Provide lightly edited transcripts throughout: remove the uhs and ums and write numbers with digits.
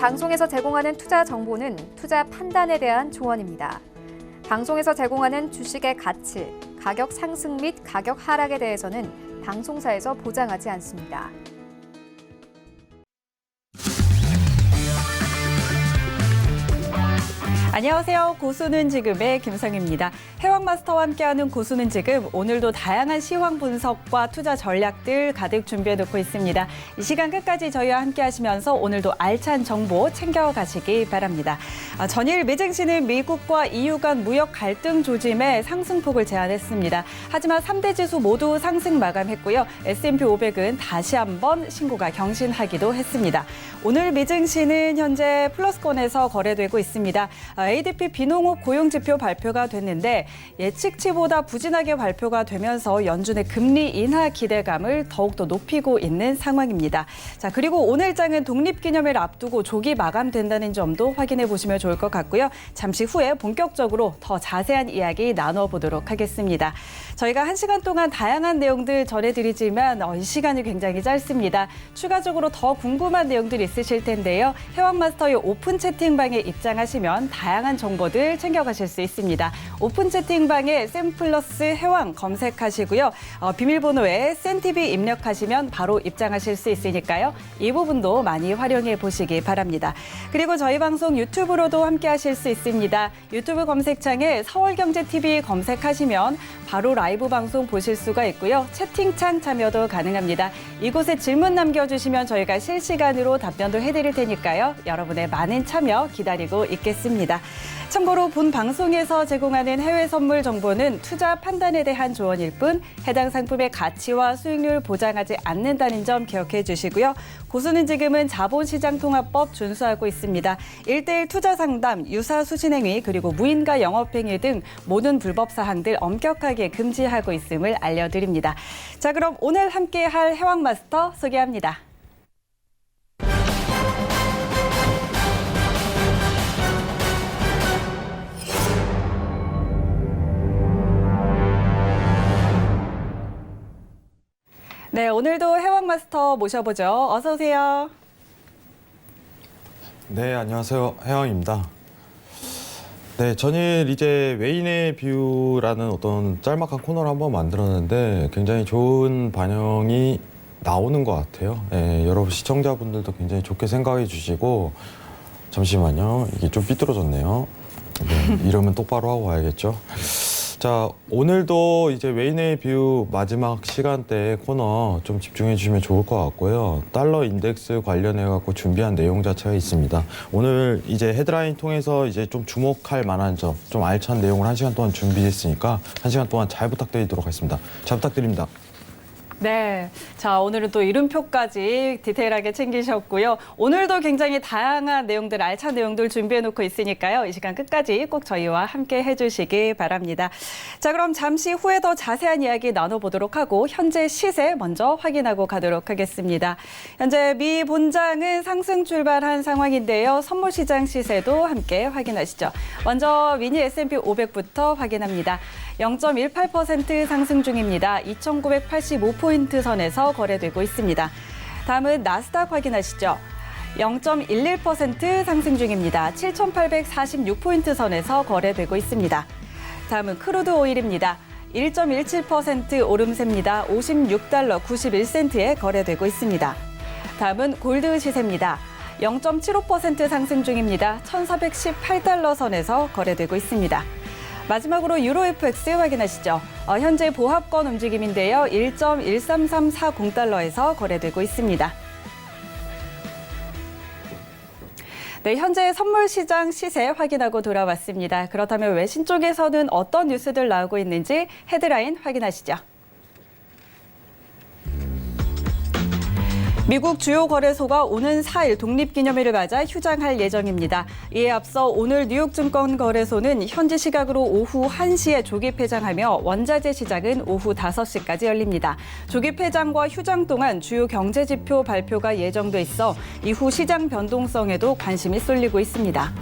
방송에서 제공하는 투자 정보는 투자 판단에 대한 조언입니다. 방송에서 제공하는 주식의 가치, 가격 상승 및 가격 하락에 대해서는 방송사에서 보장하지 않습니다. 안녕하세요. 고수는 지금의 김성희입니다. 해왕마스터와 함께하는 고수는 지금, 오늘도 다양한 시황 분석과 투자 전략들 가득 준비해놓고 있습니다. 이 시간 끝까지 저희와 함께하시면서 오늘도 알찬 정보 챙겨가시기 바랍니다. 전일 미증시는 미국과 EU 간 무역 갈등 조짐에 상승폭을 제한했습니다. 하지만 3대 지수 모두 상승 마감했고요. S&P 500은 다시 한번 신고가 경신하기도 했습니다. 오늘 미증시는 현재 플러스권에서 거래되고 있습니다. ADP 비농업 고용지표 발표가 됐는데 예측치보다 부진하게 발표가 되면서 연준의 금리 인하 기대감을 더욱더 높이고 있는 상황입니다. 자, 그리고 오늘장은 독립기념일 앞두고 조기 마감된다는 점도 확인해 보시면 좋을 것 같고요. 잠시 후에 본격적으로 더 자세한 이야기 나눠보도록 하겠습니다. 저희가 1시간 동안 다양한 내용들 전해드리지만 이 시간이 굉장히 짧습니다. 추가적으로 더 궁금한 내용들이 있으실 텐데요. 해왕마스터의 오픈 채팅방에 입장하시면 다양한 정보들 챙겨가실 수 있습니다. 오픈 채팅방에 샘플러스 해왕 검색하시고요. 비밀번호에 센TV 입력하시면 바로 입장하실 수 있으니까요. 이 부분도 많이 활용해 보시기 바랍니다. 그리고 저희 방송 유튜브로도 함께 하실 수 있습니다. 유튜브 검색창에 서울경제TV 검색하시면 바로 라이브 방송 보실 수가 있고요. 채팅창 참여도 가능합니다. 이곳에 질문 남겨주시면 저희가 실시간으로 답변도 해드릴 테니까요. 여러분의 많은 참여 기다리고 있겠습니다. 참고로 본 방송에서 제공하는 해외 선물 정보는 투자 판단에 대한 조언일 뿐 해당 상품의 가치와 수익률 보장하지 않는다는 점 기억해 주시고요. 고수는 지금은 자본시장통합법 준수하고 있습니다. 1:1 투자 상담, 유사 수신행위 그리고 무인가 영업행위 등 모든 불법 사항들 엄격하게 금지하고 있음을 알려드립니다. 자, 그럼 오늘 함께할 해왕마스터 소개합니다. 네, 오늘도 해왕마스터 모셔보죠. 어서 오세요. 네, 안녕하세요. 해왕입니다. 네, 전일 이제 외인의 뷰라는 어떤 짤막한 코너를 한번 만들었는데 굉장히 좋은 반영이 나오는 것 같아요. 네, 여러분 시청자분들도 굉장히 좋게 생각해 주시고, 잠시만요. 이게 좀 삐뚤어졌네요. 네, 이러면 똑바로 하고 와야겠죠. 자, 오늘도 이제 외인의 뷰 마지막 시간대 코너 좀 집중해 주시면 좋을 것 같고요. 달러 인덱스 관련해 갖고 준비한 내용 자체가 있습니다. 오늘 이제 헤드라인 통해서 이제 좀 주목할 만한 점, 좀 알찬 내용을 1시간 동안 준비했으니까 1시간 동안 잘 부탁드리도록 하겠습니다. 잘 부탁드립니다. 네, 자, 오늘은 또 이름표까지 디테일하게 챙기셨고요. 오늘도 굉장히 다양한 내용들, 알찬 내용들 준비해놓고 있으니까요. 이 시간 끝까지 꼭 저희와 함께 해주시기 바랍니다. 자, 그럼 잠시 후에 더 자세한 이야기 나눠보도록 하고 현재 시세 먼저 확인하고 가도록 하겠습니다. 현재 미 본장은 상승 출발한 상황인데요. 선물시장 시세도 함께 확인하시죠. 먼저 미니 S&P 500부터 확인합니다. 0.18% 상승 중입니다. 2,985포인트 선에서 거래되고 있습니다. 다음은 나스닥 확인하시죠. 0.11% 상승 중입니다. 7,846포인트 선에서 거래되고 있습니다. 다음은 크루드 오일입니다. 1.17% 오름세입니다. 56달러 91센트에 거래되고 있습니다. 다음은 골드 시세입니다. 0.75% 상승 중입니다. 1,418달러 선에서 거래되고 있습니다. 마지막으로 유로 FX 확인하시죠. 현재 보합권 움직임인데요. 1.13340달러에서 거래되고 있습니다. 네, 현재 선물시장 시세 확인하고 돌아왔습니다. 그렇다면 외신 쪽에서는 어떤 뉴스들 나오고 있는지 헤드라인 확인하시죠. 미국 주요 거래소가 오는 4일 독립기념일을 맞아 휴장할 예정입니다. 이에 앞서 오늘 뉴욕증권거래소는 현지 시각으로 오후 1시에 조기 폐장하며 원자재 시장은 오후 5시까지 열립니다. 조기 폐장과 휴장 동안 주요 경제지표 발표가 예정돼 있어 이후 시장 변동성에도 관심이 쏠리고 있습니다.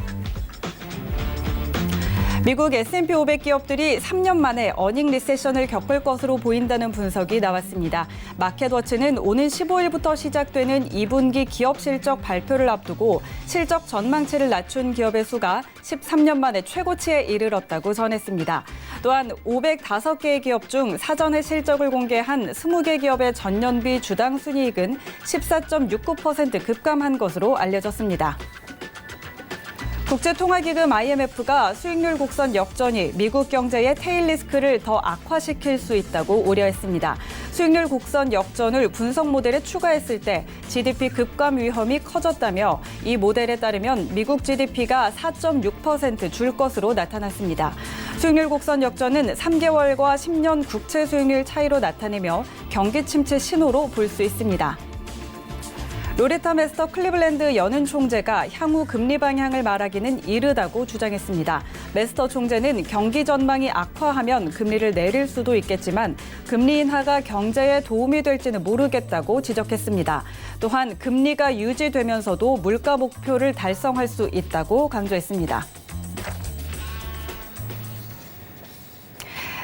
미국 S&P 500 기업들이 3년 만에 어닝 리세션을 겪을 것으로 보인다는 분석이 나왔습니다. 마켓워치는 오는 15일부터 시작되는 2분기 기업 실적 발표를 앞두고 실적 전망치를 낮춘 기업의 수가 13년 만에 최고치에 이르렀다고 전했습니다. 또한 505개의 기업 중 사전에 실적을 공개한 20개 기업의 전년비 주당 순이익은 14.69% 급감한 것으로 알려졌습니다. 국제통화기금 IMF가 수익률 곡선 역전이 미국 경제의 테일 리스크를 더 악화시킬 수 있다고 우려했습니다. 수익률 곡선 역전을 분석 모델에 추가했을 때 GDP 급감 위험이 커졌다며 이 모델에 따르면 미국 GDP가 4.6% 줄 것으로 나타났습니다. 수익률 곡선 역전은 3개월과 10년 국채 수익률 차이로 나타내며 경기 침체 신호로 볼 수 있습니다. 로레타 메스터 클리블랜드 연은 총재가 향후 금리 방향을 말하기는 이르다고 주장했습니다. 메스터 총재는 경기 전망이 악화하면 금리를 내릴 수도 있겠지만 금리 인하가 경제에 도움이 될지는 모르겠다고 지적했습니다. 또한 금리가 유지되면서도 물가 목표를 달성할 수 있다고 강조했습니다.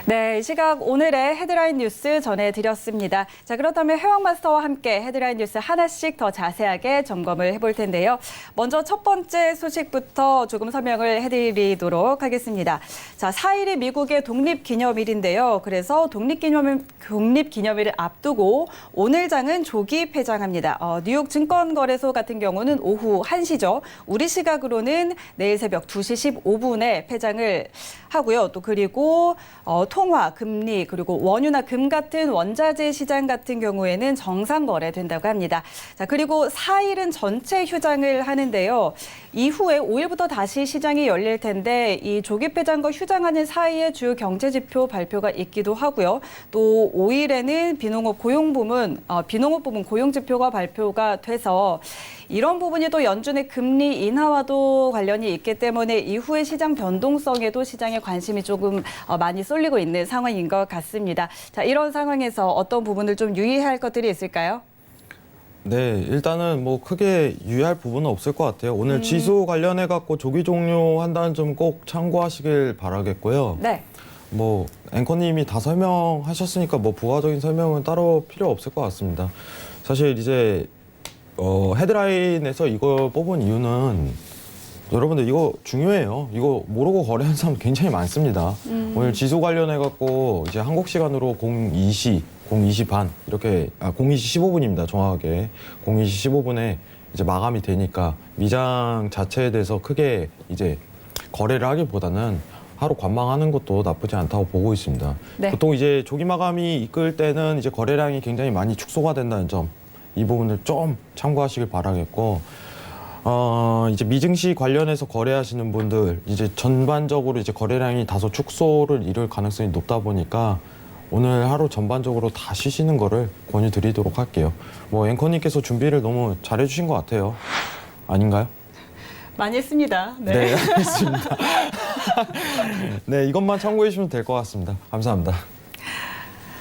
네, 이 시각 오늘의 헤드라인 뉴스 전해드렸습니다. 자, 그렇다면 해왕마스터와 함께 헤드라인 뉴스 하나씩 더 자세하게 점검을 해볼 텐데요. 먼저 첫 번째 소식부터 조금 설명을 해드리도록 하겠습니다. 자, 4일이 미국의 독립기념일인데요. 그래서 독립기념일을 앞두고 오늘 장은 조기 폐장합니다. 뉴욕 증권거래소 같은 경우는 오후 1시죠. 우리 시각으로는 내일 새벽 2시 15분에 폐장을 하고요. 또 그리고 통화, 금리, 그리고 원유나 금 같은 원자재 시장 같은 경우에는 정상 거래된다고 합니다. 자, 그리고 4일은 전체 휴장을 하는데요. 이후에 5일부터 다시 시장이 열릴 텐데 이 조기 폐장과 휴장하는 사이에 주요 경제 지표 발표가 있기도 하고요. 또 5일에는 비농업 부문 고용 지표가 발표가 돼서 이런 부분이 또 연준의 금리 인하와도 관련이 있기 때문에 이후의 시장 변동성에도 시장의 관심이 조금 많이 쏠리고 있는 상황인 것 같습니다. 자, 이런 상황에서 어떤 부분을 좀 유의해야 할 것들이 있을까요? 네, 일단은 뭐 크게 유의할 부분은 없을 것 같아요. 오늘 지수 관련해 갖고 조기 종료한다는 점 꼭 참고하시길 바라겠고요. 네. 뭐 앵커님이 다 설명하셨으니까 뭐 부가적인 설명은 따로 필요 없을 것 같습니다. 사실 이제 헤드라인에서 이걸 뽑은 이유는 여러분들 이거 중요해요. 이거 모르고 거래하는 사람 굉장히 많습니다. 오늘 지수 관련해 갖고 이제 한국 시간으로 02시 반 이렇게 02시 15분입니다. 정확하게 02시 15분에 이제 마감이 되니까 미장 자체에 대해서 크게 이제 거래를 하기보다는 하루 관망하는 것도 나쁘지 않다고 보고 있습니다. 네. 보통 이제 조기 마감이 이끌 때는 이제 거래량이 굉장히 많이 축소가 된다는 점, 이 부분을 좀 참고하시길 바라겠고, 이제 미증시 관련해서 거래하시는 분들 이제 전반적으로 이제 거래량이 다소 축소를 이룰 가능성이 높다 보니까 오늘 하루 전반적으로 다 쉬시는 거를 권유드리도록 할게요. 뭐 앵커님께서 준비를 너무 잘해주신 것 같아요. 아닌가요? 많이 했습니다. 네, 알겠습니다. 네, 이것만 참고해 주시면 될 것 같습니다. 감사합니다.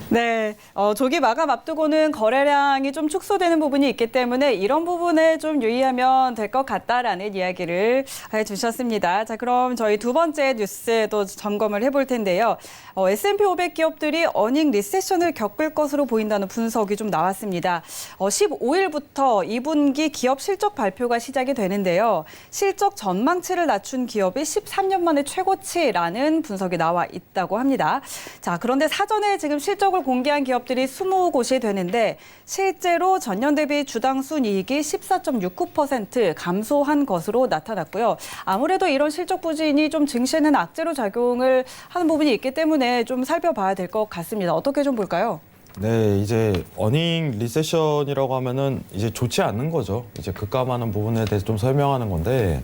네, 조기 마감 앞두고는 거래량이 좀 축소되는 부분이 있기 때문에 이런 부분에 좀 유의하면 될 것 같다라는 이야기를 해주셨습니다. 자, 그럼 저희 두 번째 뉴스도 점검을 해볼 텐데요. S&P 500 기업들이 어닝 리세션을 겪을 것으로 보인다는 분석이 좀 나왔습니다. 15일부터 2분기 기업 실적 발표가 시작이 되는데요. 실적 전망치를 낮춘 기업이 13년 만에 최고치라는 분석이 나와 있다고 합니다. 자, 그런데 사전에 지금 실적을 공개한 기업들이 20곳이 되는데 실제로 전년 대비 주당 순이익이 14.69% 감소한 것으로 나타났고요. 아무래도 이런 실적 부진이 좀 증시에는 악재로 작용을 하는 부분이 있기 때문에 좀 살펴봐야 될 것 같습니다. 어떻게 좀 볼까요? 네, 이제 어닝 리세션이라고 하면은 이제 좋지 않는 거죠. 이제 급감하는 부분에 대해서 좀 설명하는 건데,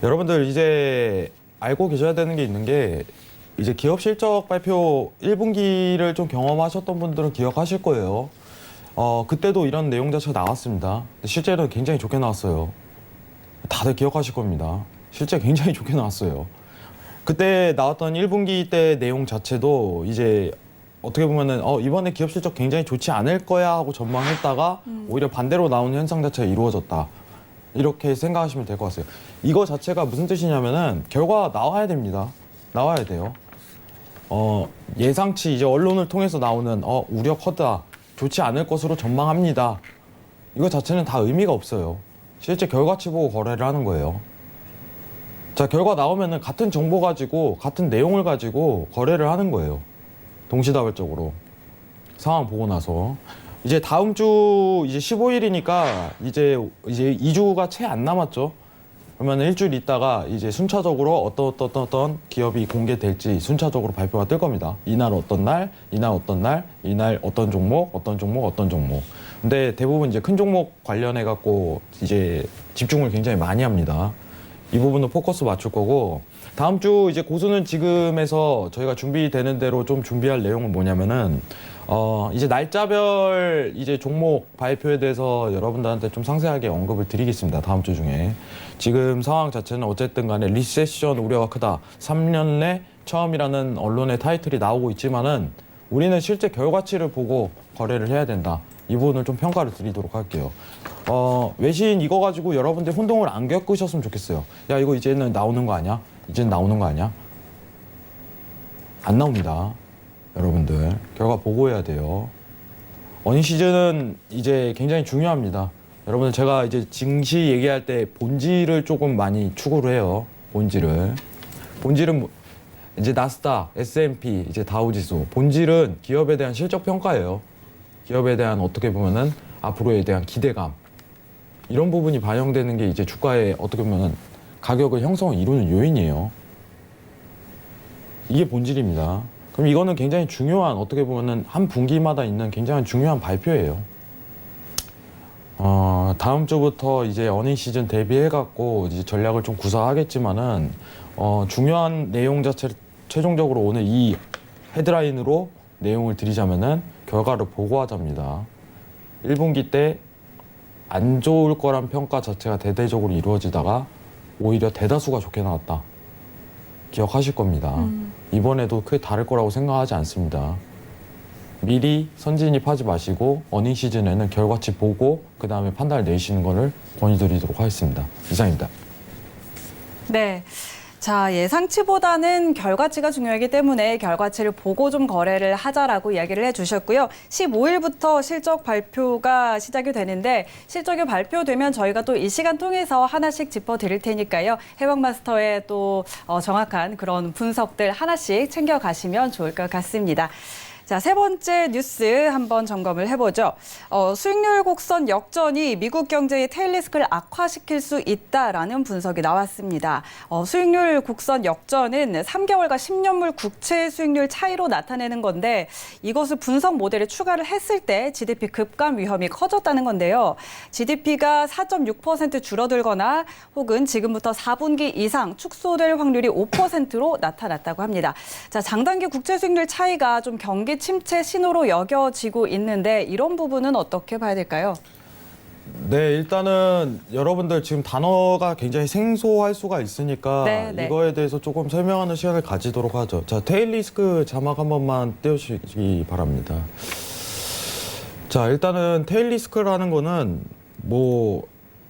여러분들 이제 알고 계셔야 되는 게 있는 게, 이제 기업 실적 발표 1분기를 좀 경험하셨던 분들은 기억하실 거예요. 그때도 이런 내용 자체가 나왔습니다. 실제로 굉장히 좋게 나왔어요. 다들 기억하실 겁니다. 실제 굉장히 좋게 나왔어요. 그때 나왔던 1분기 때 내용 자체도 이제 어떻게 보면은 이번에 기업 실적 굉장히 좋지 않을 거야 하고 전망했다가 오히려 반대로 나오는 현상 자체가 이루어졌다. 이렇게 생각하시면 될 것 같아요. 이거 자체가 무슨 뜻이냐면은 결과가 나와야 됩니다. 나와야 돼요. 예상치 이제 언론을 통해서 나오는 우려 커다, 좋지 않을 것으로 전망합니다. 이거 자체는 다 의미가 없어요. 실제 결과치 보고 거래를 하는 거예요. 자, 결과 나오면은 같은 정보 가지고 같은 내용을 가지고 거래를 하는 거예요. 동시다발적으로 상황 보고 나서 이제 다음 주 이제 15일이니까 이제 2주가 채 안 남았죠. 그러면 일주일 있다가 이제 순차적으로 어떤 기업이 공개될지 순차적으로 발표가 뜰 겁니다. 이날 어떤 날, 이날 어떤 날, 이날 어떤 종목, 어떤 종목, 어떤 종목. 근데 대부분 이제 큰 종목 관련해 갖고 이제 집중을 굉장히 많이 합니다. 이 부분은 포커스 맞출 거고, 다음 주 이제 고수는 지금에서 저희가 준비되는 대로 좀 준비할 내용은 뭐냐면은 이제 날짜별 이제 종목 발표에 대해서 여러분들한테 좀 상세하게 언급을 드리겠습니다. 다음 주 중에. 지금 상황 자체는 어쨌든 간에 리세션 우려가 크다. 3년 내 처음이라는 언론의 타이틀이 나오고 있지만은 우리는 실제 결과치를 보고 거래를 해야 된다. 이 부분을 좀 평가를 드리도록 할게요. 외신 이거 가지고 여러분들 혼동을 안 겪으셨으면 좋겠어요. 야, 이거 이제는 나오는 거 아니야? 이제는 나오는 거 아니야? 안 나옵니다. 여러분들 결과 보고해야 돼요. 어닝 시즌은 이제 굉장히 중요합니다. 여러분들 제가 이제 증시 얘기할 때 본질을 조금 많이 추구를 해요. 본질은 이제 나스닥, S&P, 이제 다우지수. 본질은 기업에 대한 실적 평가예요. 기업에 대한 어떻게 보면은 앞으로에 대한 기대감, 이런 부분이 반영되는 게 이제 주가에 어떻게 보면은 가격을 형성을 이루는 요인이에요. 이게 본질입니다. 그럼 이거는 굉장히 중요한, 어떻게 보면은 한 분기마다 있는 굉장히 중요한 발표예요. 다음 주부터 이제 어닝 시즌 대비해갖고 이제 전략을 좀 구사하겠지만은, 중요한 내용 자체를 최종적으로 오늘 이 헤드라인으로 내용을 드리자면은 결과를 보고하자입니다. 1분기 때 안 좋을 거란 평가 자체가 대대적으로 이루어지다가 오히려 대다수가 좋게 나왔다. 기억하실 겁니다. 이번에도 크게 다를 거라고 생각하지 않습니다. 미리 선진입하지 마시고 어닝 시즌에는 결과치 보고 그 다음에 판단을 내시는 것을 권유드리도록 하겠습니다. 이상입니다. 네. 자, 예상치보다는 결과치가 중요하기 때문에 결과치를 보고 좀 거래를 하자라고 이야기를 해주셨고요. 15일부터 실적 발표가 시작이 되는데 실적이 발표되면 저희가 또 이 시간 통해서 하나씩 짚어드릴 테니까요. 해왕마스터의 또 정확한 그런 분석들 하나씩 챙겨가시면 좋을 것 같습니다. 자, 세 번째 뉴스 한번 점검을 해보죠. 수익률 곡선 역전이 미국 경제의 테일 리스크를 악화시킬 수 있다라는 분석이 나왔습니다. 수익률 곡선 역전은 3개월과 10년물 국채 수익률 차이로 나타내는 건데 이것을 분석 모델에 추가를 했을 때 GDP 급감 위험이 커졌다는 건데요. GDP가 4.6% 줄어들거나 혹은 지금부터 4분기 이상 축소될 확률이 5%로 나타났다고 합니다. 자, 장단기 국채 수익률 차이가 좀 경기 침체 신호로 여겨지고 있는데 이런 부분은 어떻게 봐야 될까요? 네, 일단은 여러분들 지금 단어가 굉장히 생소할 수가 있으니까 네. 이거에 대해서 조금 설명하는 시간을 가지도록 하죠. 자, 테일 리스크 자막 한 번만 띄워주시기 바랍니다. 자, 일단은 테일 리스크라는 거는 뭐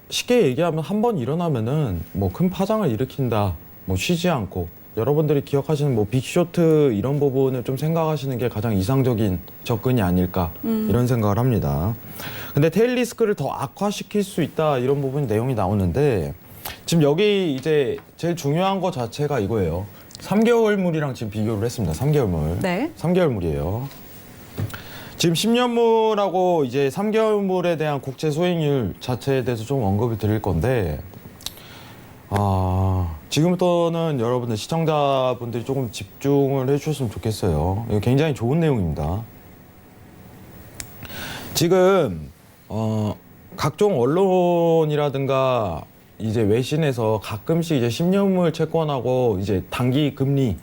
쉽게 얘기하면 한 번 일어나면은 뭐 큰 파장을 일으킨다, 뭐 쉬지 않고. 여러분들이 기억하시는 뭐 빅쇼트 이런 부분을 좀 생각하시는 게 가장 이상적인 접근이 아닐까 이런 생각을 합니다. 근데 테일 리스크를 더 악화시킬 수 있다 이런 부분 내용이 나오는데 지금 여기 이제 제일 중요한 거 자체가 이거예요. 3개월물이랑 지금 비교를 했습니다. 3개월물. 네. 3개월물이에요. 지금 10년물하고 이제 3개월물에 대한 국채 수익률 자체에 대해서 좀 언급을 드릴 건데 지금부터는 여러분들 시청자분들이 조금 집중을 해주셨으면 좋겠어요. 이거 굉장히 좋은 내용입니다. 지금 각종 언론이라든가 이제 외신에서 가끔씩 이제 10년물 채권하고 이제 단기 금리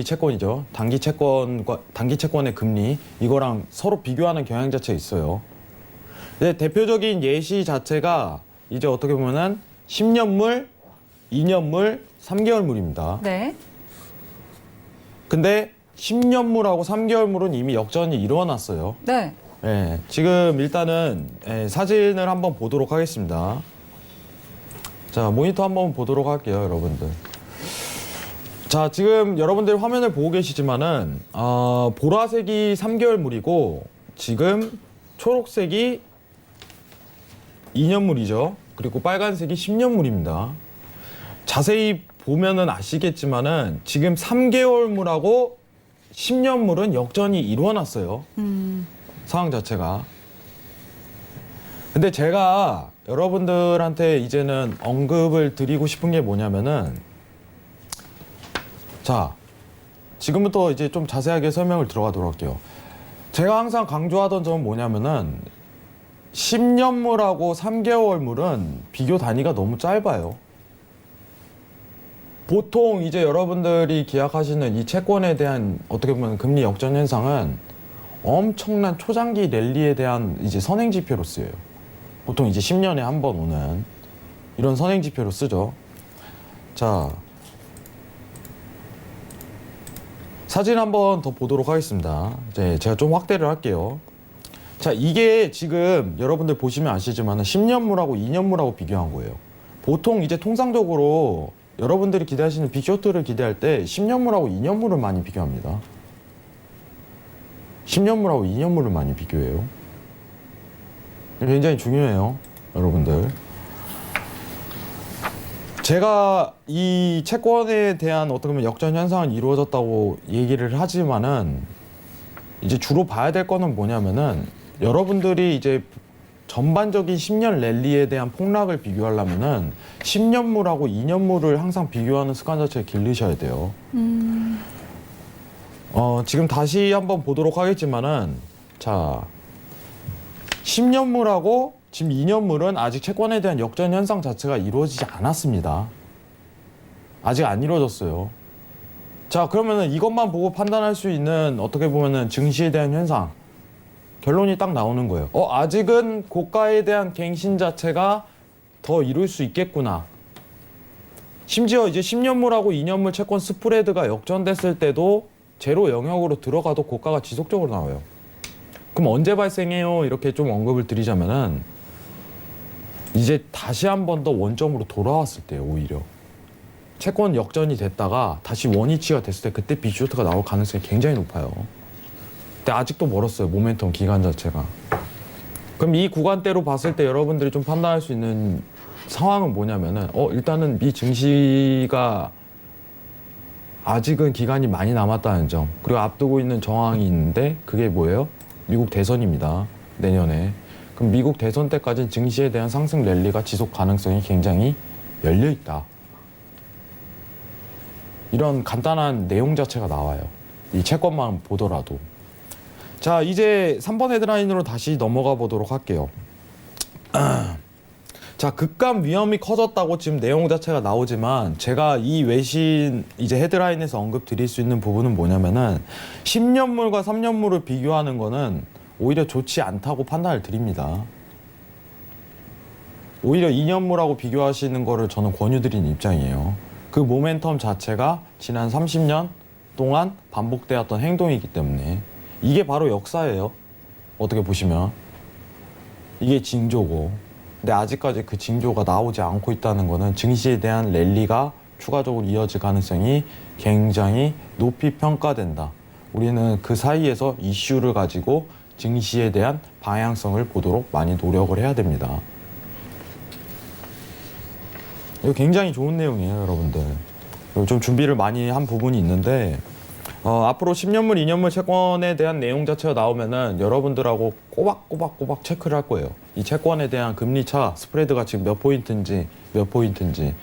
채권이죠. 단기 채권의 금리 이거랑 서로 비교하는 경향 자체가 있어요. 근데 대표적인 예시 자체가 이제 어떻게 보면은 10년물, 2년물, 3개월물입니다. 네. 근데 10년물하고 3개월물은 이미 역전이 일어났어요. 네. 예, 지금 일단은 사진을 한번 보도록 하겠습니다. 자, 모니터 한번 보도록 할게요, 여러분들. 자, 지금 여러분들 화면을 보고 계시지만은 보라색이 3개월물이고 지금 초록색이 2년물이죠. 그리고 빨간색이 10년물입니다. 자세히 보면은 아시겠지만은 지금 3개월물하고 10년물은 역전이 이루어놨어요. 상황 자체가. 근데 제가 여러분들한테 이제는 언급을 드리고 싶은 게 뭐냐면은, 자, 지금부터 이제 좀 자세하게 설명을 들어가도록 할게요. 제가 항상 강조하던 점은 뭐냐면은 10년물하고 3개월물은 비교 단위가 너무 짧아요. 보통 이제 여러분들이 기약하시는 이 채권에 대한 어떻게 보면 금리 역전 현상은 엄청난 초장기 랠리에 대한 이제 선행 지표로 쓰여요. 보통 이제 10년에 한 번 오는 이런 선행 지표로 쓰죠. 자, 사진 한번 더 보도록 하겠습니다. 이제 제가 좀 확대를 할게요. 자, 이게 지금 여러분들 보시면 아시지만 10년물하고 2년물하고 비교한 거예요. 보통 이제 통상적으로 여러분들이 기대하시는 빅쇼트를 기대할 때 10년물하고 2년물을 많이 비교합니다. 10년물하고 2년물을 많이 비교해요. 굉장히 중요해요, 여러분들. 제가 이 채권에 대한 어떻게 보면 역전 현상은 이루어졌다고 얘기를 하지만은 이제 주로 봐야 될 거는 뭐냐면은 여러분들이 이제 전반적인 10년 랠리에 대한 폭락을 비교하려면은 10년물하고 2년물을 항상 비교하는 습관 자체를 기르셔야 돼요. 지금 다시 한번 보도록 하겠지만은, 자, 10년물하고 지금 2년물은 아직 채권에 대한 역전 현상 자체가 이루어지지 않았습니다. 아직 안 이루어졌어요. 자, 그러면은 이것만 보고 판단할 수 있는 어떻게 보면은 증시에 대한 현상, 결론이 딱 나오는 거예요. 아직은 고가에 대한 갱신 자체가 더 이룰 수 있겠구나. 심지어 이제 10년물하고 2년물 채권 스프레드가 역전됐을 때도 제로 영역으로 들어가도 고가가 지속적으로 나와요. 그럼 언제 발생해요? 이렇게 좀 언급을 드리자면은 이제 다시 한 번 더 원점으로 돌아왔을 때요, 오히려. 채권 역전이 됐다가 다시 원위치가 됐을 때 그때 빅쇼트가 나올 가능성이 굉장히 높아요. 근데 아직도 멀었어요, 모멘텀 기간 자체가. 그럼 이 구간대로 봤을 때 여러분들이 좀 판단할 수 있는 상황은 뭐냐면은 일단은 미 증시가 아직은 기간이 많이 남았다는 점, 그리고 앞두고 있는 정황이 있는데 그게 뭐예요? 미국 대선입니다, 내년에. 그럼 미국 대선 때까지는 증시에 대한 상승 랠리가 지속 가능성이 굉장히 열려있다. 이런 간단한 내용 자체가 나와요, 이 채권만 보더라도. 자, 이제 3번 헤드라인으로 다시 넘어가 보도록 할게요. 자, 급감 위험이 커졌다고 지금 내용 자체가 나오지만 제가 이 외신 이제 헤드라인에서 언급 드릴 수 있는 부분은 뭐냐면은 10년물과 3년물을 비교하는 거는 오히려 좋지 않다고 판단을 드립니다. 오히려 2년물하고 비교하시는 거를 저는 권유드리는 입장이에요. 그 모멘텀 자체가 지난 30년 동안 반복되었던 행동이기 때문에 이게 바로 역사예요. 어떻게 보시면 이게 징조고, 근데 아직까지 그 징조가 나오지 않고 있다는 거는 증시에 대한 랠리가 추가적으로 이어질 가능성이 굉장히 높이 평가된다. 우리는 그 사이에서 이슈를 가지고 증시에 대한 방향성을 보도록 많이 노력을 해야 됩니다. 이거 굉장히 좋은 내용이에요, 여러분들. 좀 준비를 많이 한 부분이 있는데 앞으로 10년물, 2년물 채권에 대한 내용 자체가 나오면은 여러분들하고 꼬박꼬박 체크를 할 거예요. 이 채권에 대한 금리 차, 스프레드가 지금 몇 포인트인지.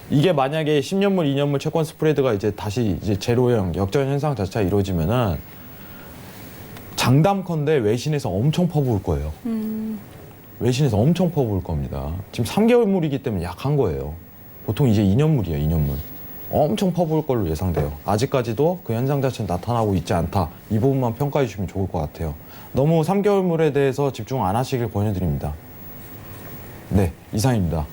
이게 만약에 10년물, 2년물 채권 스프레드가 이제 다시 이제 제로형 역전 현상 자체가 이루어지면은 장담컨대 외신에서 엄청 퍼부을 거예요. 외신에서 엄청 퍼부을 겁니다. 지금 3개월물이기 때문에 약한 거예요. 보통 이제 2년물이에요, 2년물. 엄청 퍼부을 걸로 예상돼요. 아직까지도 그 현상 자체는 나타나고 있지 않다. 이 부분만 평가해 주시면 좋을 것 같아요. 너무 3개월물에 대해서 집중 안 하시길 권유드립니다. 네, 이상입니다.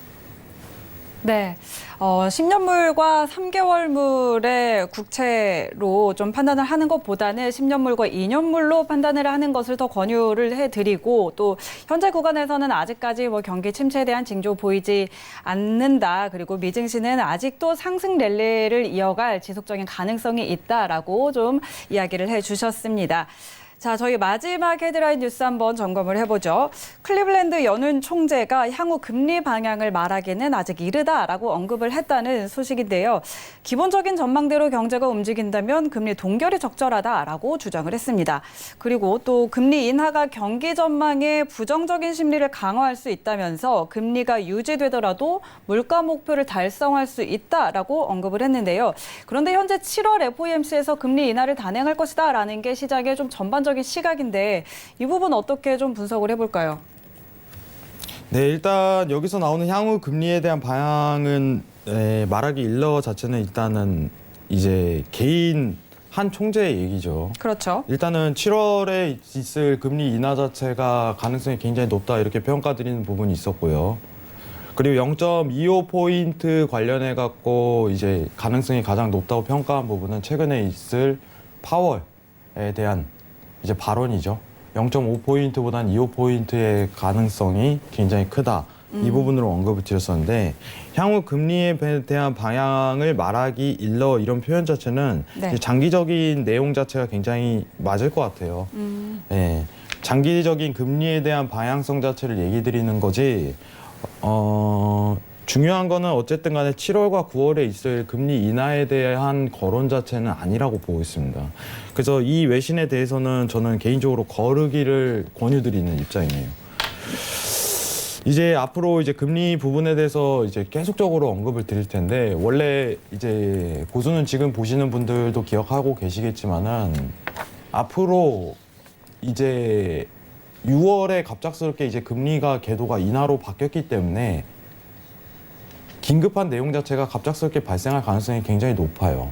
네, 10년물과 3개월물의 국채로 좀 판단을 하는 것보다는 10년물과 2년물로 판단을 하는 것을 더 권유를 해드리고 또 현재 구간에서는 아직까지 경기 침체에 대한 징조 보이지 않는다. 그리고 미증시는 아직도 상승 랠리를 이어갈 지속적인 가능성이 있다라고 좀 이야기를 해주셨습니다. 자, 저희 마지막 헤드라인 뉴스 한번 점검을 해보죠. 클리블랜드 연은 총재가 향후 금리 방향을 말하기는 아직 이르다라고 언급을 했다는 소식인데요. 기본적인 전망대로 경제가 움직인다면 금리 동결이 적절하다라고 주장을 했습니다. 그리고 또 금리 인하가 경기 전망에 부정적인 심리를 강화할 수 있다면서 금리가 유지되더라도 물가 목표를 달성할 수 있다라고 언급을 했는데요. 그런데 현재 7월 FOMC에서 금리 인하를 단행할 것이다라는 게 시장의 좀 전반적인 시각인데 이 부분 어떻게 좀 분석을 해볼까요? 네, 일단 여기서 나오는 향후 금리에 대한 방향은 말하기 일러 자체는 일단은 이제 개인 한 총재의 얘기죠. 그렇죠. 일단은 7월에 있을 금리 인하 자체가 가능성이 굉장히 높다 이렇게 평가드리는 부분이 있었고요. 그리고 0.25포인트 관련해 갖고 이제 가능성이 가장 높다고 평가한 부분은 최근에 있을 파월에 대한 이제 발언이죠. 0.5포인트보다는 25포인트의 가능성이 굉장히 크다. 이 부분으로 언급을 드렸었는데 향후 금리에 대한 방향을 말하기 일러 이런 표현 자체는 네. 장기적인 내용 자체가 굉장히 맞을 것 같아요. 예, 장기적인 금리에 대한 방향성 자체를 얘기 드리는 거지 중요한 거는 어쨌든 간에 7월과 9월에 있을 금리 인하에 대한 거론 자체는 아니라고 보고 있습니다. 그래서 이 외신에 대해서는 저는 개인적으로 거르기를 권유드리는 입장이에요. 이제 앞으로 이제 금리 부분에 대해서 이제 계속적으로 언급을 드릴 텐데 원래 이제 고수는 지금 보시는 분들도 기억하고 계시겠지만은 앞으로 이제 6월에 갑작스럽게 이제 금리가 궤도가 인하로 바뀌었기 때문에 긴급한 내용 자체가 갑작스럽게 발생할 가능성이 굉장히 높아요.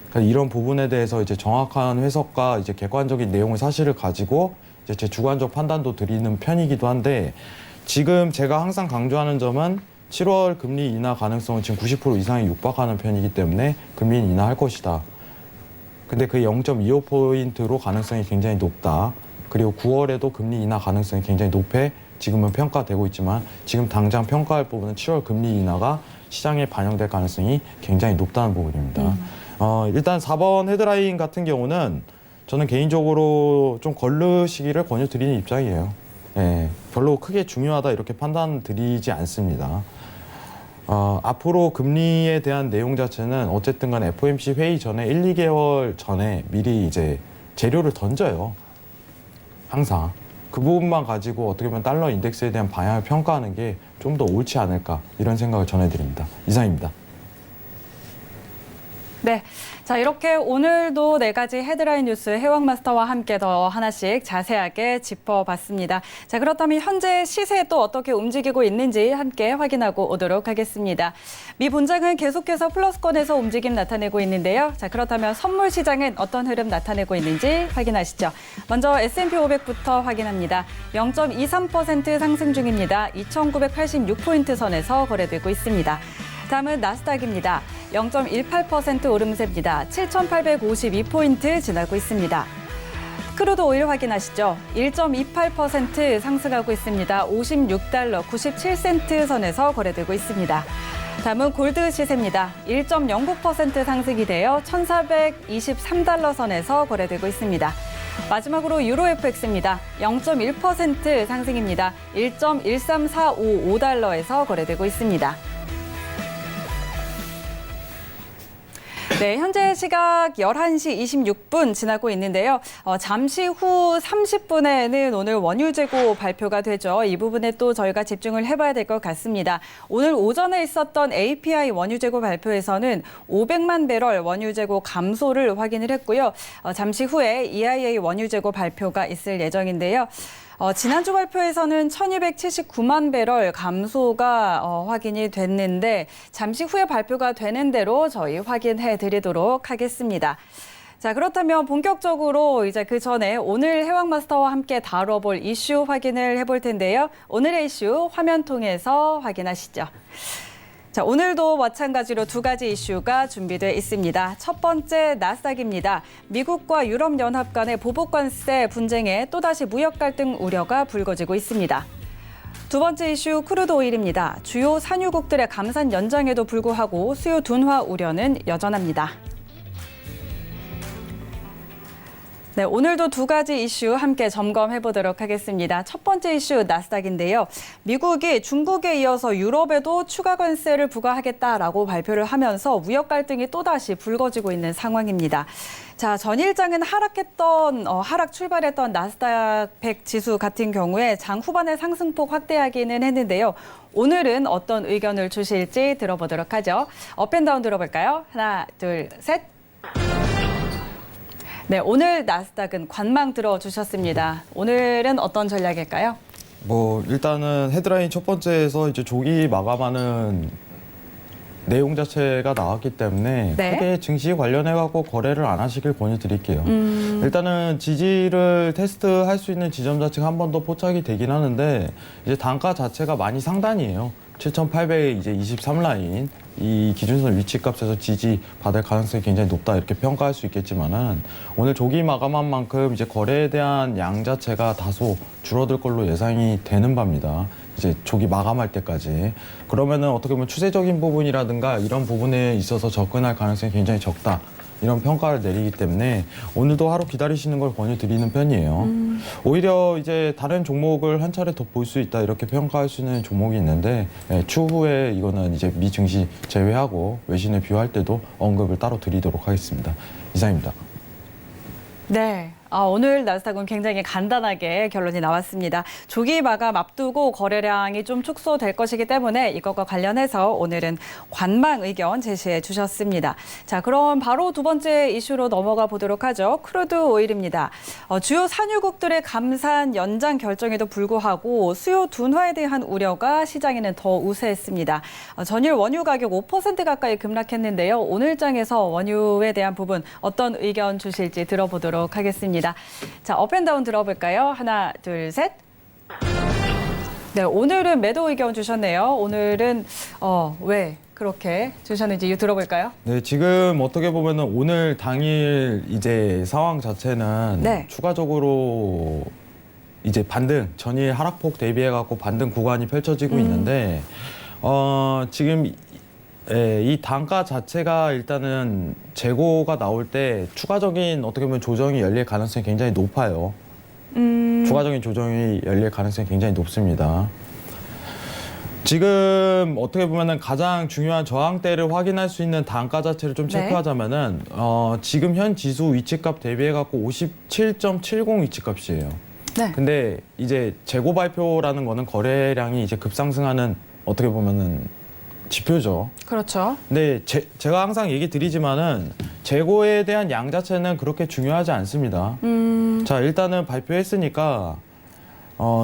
그러니까 이런 부분에 대해서 이제 정확한 해석과 이제 객관적인 내용의 사실을 가지고 이제 제 주관적 판단도 드리는 편이기도 한데 지금 제가 항상 강조하는 점은 7월 금리 인하 가능성은 지금 90% 이상이 육박하는 편이기 때문에 금리 인하할 것이다. 근데 그 0.25포인트로 가능성이 굉장히 높다. 그리고 9월에도 금리 인하 가능성이 굉장히 높게 지금은 평가되고 있지만 지금 당장 평가할 부분은 7월 금리 인하가 시장에 반영될 가능성이 굉장히 높다는 부분입니다. 일단 4번 헤드라인 같은 경우는 저는 개인적으로 좀 걸르시기를 권유드리는 입장이에요. 예, 별로 크게 중요하다 이렇게 판단 드리지 않습니다. 앞으로 금리에 대한 내용 자체는 어쨌든 간 FOMC 회의 전에 1, 2개월 전에 미리 이제 재료를 던져요. 항상. 그 부분만 가지고 어떻게 보면 달러 인덱스에 대한 방향을 평가하는 게 좀 더 옳지 않을까 이런 생각을 전해드립니다. 이상입니다. 네. 자, 이렇게 오늘도 4가지 헤드라인 뉴스 해왕마스터와 함께 더 하나씩 자세하게 짚어봤습니다. 자, 그렇다면 현재 시세 또 어떻게 움직이고 있는지 함께 확인하고 오도록 하겠습니다. 미 본장은 계속해서 플러스권에서 움직임 나타내고 있는데요. 자, 그렇다면 선물 시장은 어떤 흐름 나타내고 있는지 확인하시죠. 먼저 S&P 500부터 확인합니다. 0.23% 상승 중입니다. 2,986포인트 선에서 거래되고 있습니다. 다음은 나스닥입니다. 0.18% 오름세입니다. 7,852포인트 지나고 있습니다. 크루드 오일 확인하시죠. 1.28% 상승하고 있습니다. 56달러 97센트 선에서 거래되고 있습니다. 다음은 골드 시세입니다. 1.09% 상승이 되어 1,423달러 선에서 거래되고 있습니다. 마지막으로 유로 FX입니다. 0.1% 상승입니다. 1.13455달러에서 거래되고 있습니다. 네, 현재 시각 11시 26분 지나고 있는데요. 잠시 후 30분에는 오늘 원유 재고 발표가 되죠. 이 부분에 또 저희가 집중을 해봐야 될 것 같습니다. 오늘 오전에 있었던 API 원유 재고 발표에서는 500만 배럴 원유 재고 감소를 확인을 했고요. 잠시 후에 EIA 원유 재고 발표가 있을 예정인데요. 지난주 발표에서는 1279만 배럴 감소가 확인이 됐는데 잠시 후에 발표가 되는 대로 저희 확인해 드리도록 하겠습니다. 자, 그렇다면 본격적으로 이제 그 전에 오늘 해왕마스터와 함께 다뤄볼 이슈 확인을 해볼 텐데요. 오늘의 이슈 화면 통해서 확인하시죠. 자, 오늘도 마찬가지로 두 가지 이슈가 준비되어 있습니다. 첫 번째, 나스닥입니다. 미국과 유럽연합 간의 보복관세 분쟁에 또다시 무역 갈등 우려가 불거지고 있습니다. 두 번째 이슈, 크루드 오일입니다. 주요 산유국들의 감산 연장에도 불구하고 수요 둔화 우려는 여전합니다. 네, 오늘도 두 가지 이슈 함께 점검해 보도록 하겠습니다. 첫 번째 이슈 나스닥인데요. 미국이 중국에 이어서 유럽에도 추가 관세를 부과하겠다라고 발표를 하면서 무역 갈등이 또다시 불거지고 있는 상황입니다. 자, 전일장은 하락 출발했던 나스닥 100 지수 같은 경우에 장 후반에 상승폭 확대하기는 했는데요. 오늘은 어떤 의견을 주실지 들어보도록 하죠. 업앤다운 들어볼까요? 하나, 둘, 셋. 네, 오늘 나스닥은 관망 들어주셨습니다. 오늘은 어떤 전략일까요? 일단은 헤드라인 첫 번째에서 이제 조기 마감하는 내용 자체가 나왔기 때문에 네. 크게 증시 관련해갖고 거래를 안 하시길 권유드릴게요. 일단은 지지를 테스트할 수 있는 지점 자체가 한 번 더 포착이 되긴 하는데 이제 단가 자체가 많이 상단이에요. 7,800에 이제 23라인 이 기준선 위치값에서 지지 받을 가능성이 굉장히 높다 이렇게 평가할 수 있겠지만은 오늘 조기 마감한 만큼 이제 거래에 대한 양 자체가 다소 줄어들 걸로 예상이 되는 바입니다. 이제 조기 마감할 때까지. 그러면은 어떻게 보면 추세적인 부분이라든가 이런 부분에 있어서 접근할 가능성이 굉장히 적다. 이런 평가를 내리기 때문에 오늘도 하루 기다리시는 걸 권유드리는 편이에요. 오히려 이제 다른 종목을 한 차례 더 볼 수 있다 이렇게 평가할 수 있는 종목이 있는데 추후에 이거는 이제 미 증시 제외하고 외신에 비유할 때도 언급을 따로 드리도록 하겠습니다. 이상입니다. 네. 오늘 나스닥은 굉장히 간단하게 결론이 나왔습니다. 조기 마감 앞두고 거래량이 좀 축소될 것이기 때문에 이것과 관련해서 오늘은 관망 의견 제시해 주셨습니다. 자, 그럼 바로 두 번째 이슈로 넘어가 보도록 하죠. 크루드 오일입니다. 주요 산유국들의 감산 연장 결정에도 불구하고 수요 둔화에 대한 우려가 시장에는 더 우세했습니다. 전일 원유 가격 5% 가까이 급락했는데요. 오늘 장에서 원유에 대한 부분 어떤 의견 주실지 들어보도록 하겠습니다. 자, 업앤다운 들어볼까요? 하나, 둘, 셋. 네, 오늘은 매도 의견 주셨네요. 오늘은 왜 그렇게 주셨는지 이유 들어볼까요? 네, 지금 어떻게 보면은 오늘 당일 이제 상황 자체는 네. 추가적으로 이제 반등, 전일 하락폭 대비해 갖고 반등 구간이 펼쳐지고 있는데 지금 이 단가 자체가 일단은 재고가 나올 때 추가적인 어떻게 보면 조정이 열릴 가능성이 굉장히 높아요. 추가적인 조정이 열릴 가능성이 굉장히 높습니다. 지금 어떻게 보면은 가장 중요한 저항대를 확인할 수 있는 단가 자체를 좀 네. 체크하자면은 지금 현 지수 위치값 대비해 갖고 57.70 위치값이에요. 네. 근데 이제 재고 발표라는 거는 거래량이 이제 급상승하는 어떻게 보면은 지표죠. 그렇죠. 근데 제가 항상 얘기 드리지만은 재고에 대한 양 자체는 그렇게 중요하지 않습니다. 자, 일단은 발표했으니까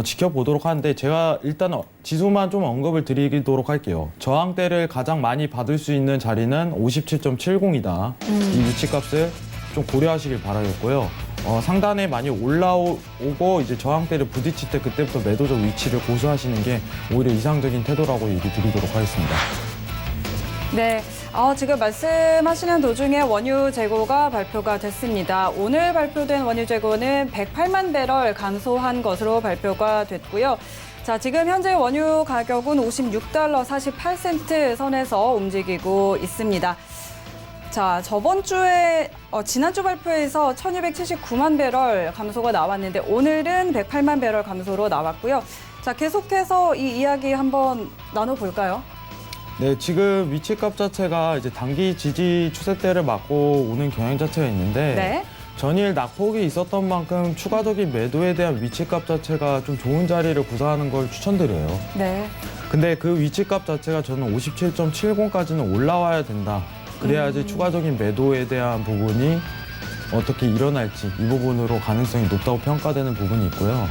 지켜보도록 하는데 제가 일단 지수만 좀 언급을 드리도록 할게요. 저항대를 가장 많이 받을 수 있는 자리는 57.70이다. 이 위치값을 좀 고려하시길 바라겠고요. 상단에 많이 올라오고 이제 저항대를 부딪힐 때 그때부터 매도적 위치를 고수하시는 게 오히려 이상적인 태도라고 얘기 드리도록 하겠습니다. 네, 지금 말씀하시는 도중에 원유 재고가 발표가 됐습니다. 오늘 발표된 원유 재고는 108만 배럴 감소한 것으로 발표가 됐고요. 자, 지금 현재 원유 가격은 $56 48센트 선에서 움직이고 있습니다. 자, 저번 주에 지난주 발표에서 1279만 배럴 감소가 나왔는데 오늘은 108만 배럴 감소로 나왔고요. 자, 계속해서 이 이야기 한번 나눠볼까요? 네, 지금 위치값 자체가 이제 단기 지지 추세대를 맞고 오는 경향 자체가 있는데 네. 전일 낙폭이 있었던 만큼 추가적인 매도에 대한 위치값 자체가 좀 좋은 자리를 구사하는 걸 추천드려요. 네. 근데 그 위치값 자체가 저는 57.70까지는 올라와야 된다. 그래야지 추가적인 매도에 대한 부분이 어떻게 일어날지 이 부분으로 가능성이 높다고 평가되는 부분이 있고요.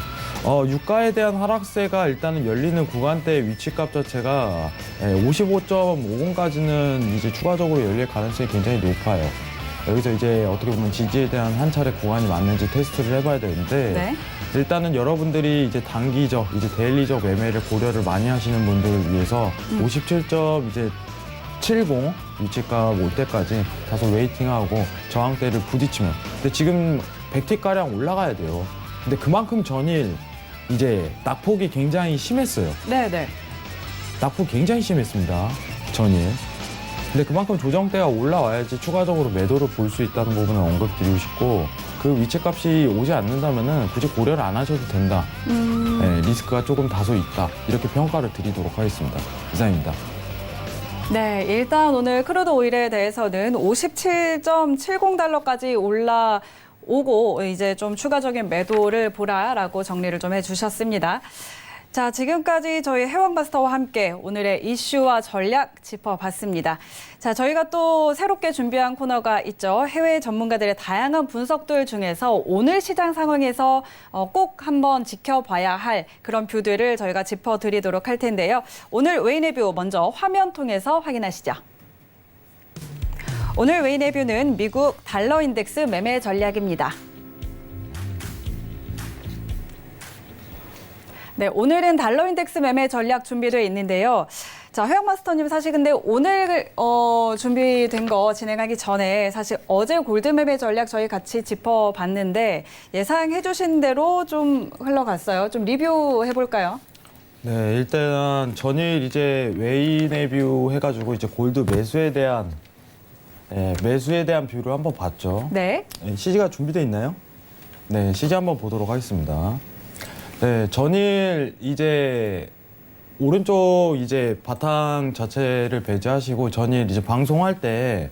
유가에 대한 하락세가 일단은 열리는 구간대 위치값 자체가 55.50까지는 이제 추가적으로 열릴 가능성이 굉장히 높아요. 여기서 이제 어떻게 보면 지지에 대한 한 차례 구간이 맞는지 테스트를 해봐야 되는데 네. 일단은 여러분들이 이제 단기적, 이제 데일리적 매매를 고려를 많이 하시는 분들을 위해서 57점 이제 70 위치값 올 때까지 다소 웨이팅하고 저항대를 부딪히면 근데 지금 100T가량 올라가야 돼요. 근데 그만큼 전일 이제 낙폭이 굉장히 심했어요. 네. 낙폭 굉장히 심했습니다. 전일. 근데 그만큼 조정대가 올라와야지 추가적으로 매도를 볼 수 있다는 부분을 언급드리고 싶고 그 위치값이 오지 않는다면은 굳이 고려를 안 하셔도 된다. 네, 리스크가 조금 다소 있다. 이렇게 평가를 드리도록 하겠습니다. 이상입니다. 네, 일단 오늘 크루드 오일에 대해서는 57.70달러까지 올라오고 이제 좀 추가적인 매도를 보라라고 정리를 좀 해주셨습니다. 자, 지금까지 저희 해왕마스터와 함께 오늘의 이슈와 전략 짚어봤습니다. 자, 저희가 또 새롭게 준비한 코너가 있죠. 해외 전문가들의 다양한 분석들 중에서 오늘 시장 상황에서 꼭 한번 지켜봐야 할 그런 뷰들을 저희가 짚어드리도록 할 텐데요. 오늘 외인의 뷰 먼저 화면 통해서 확인하시죠. 오늘 외인의 뷰는 미국 달러 인덱스 매매 전략입니다. 네, 오늘은 달러 인덱스 매매 전략 준비되어 있는데요. 자, 해영마스터님 사실 근데 오늘 준비된 거 진행하기 전에 사실 어제 골드 매매 전략 저희 같이 짚어봤는데 예상해 주신 대로 좀 흘러갔어요. 좀 리뷰해 볼까요? 네, 일단 전일 이제 웨이내 뷰 해가지고 이제 골드 매수에 대한 뷰를 한번 봤죠. 네. CG가 준비되어 있나요? 네, CG 한번 보도록 하겠습니다. 네, 전일 이제 오른쪽 이제 바탕 자체를 배제하시고 전일 이제 방송할 때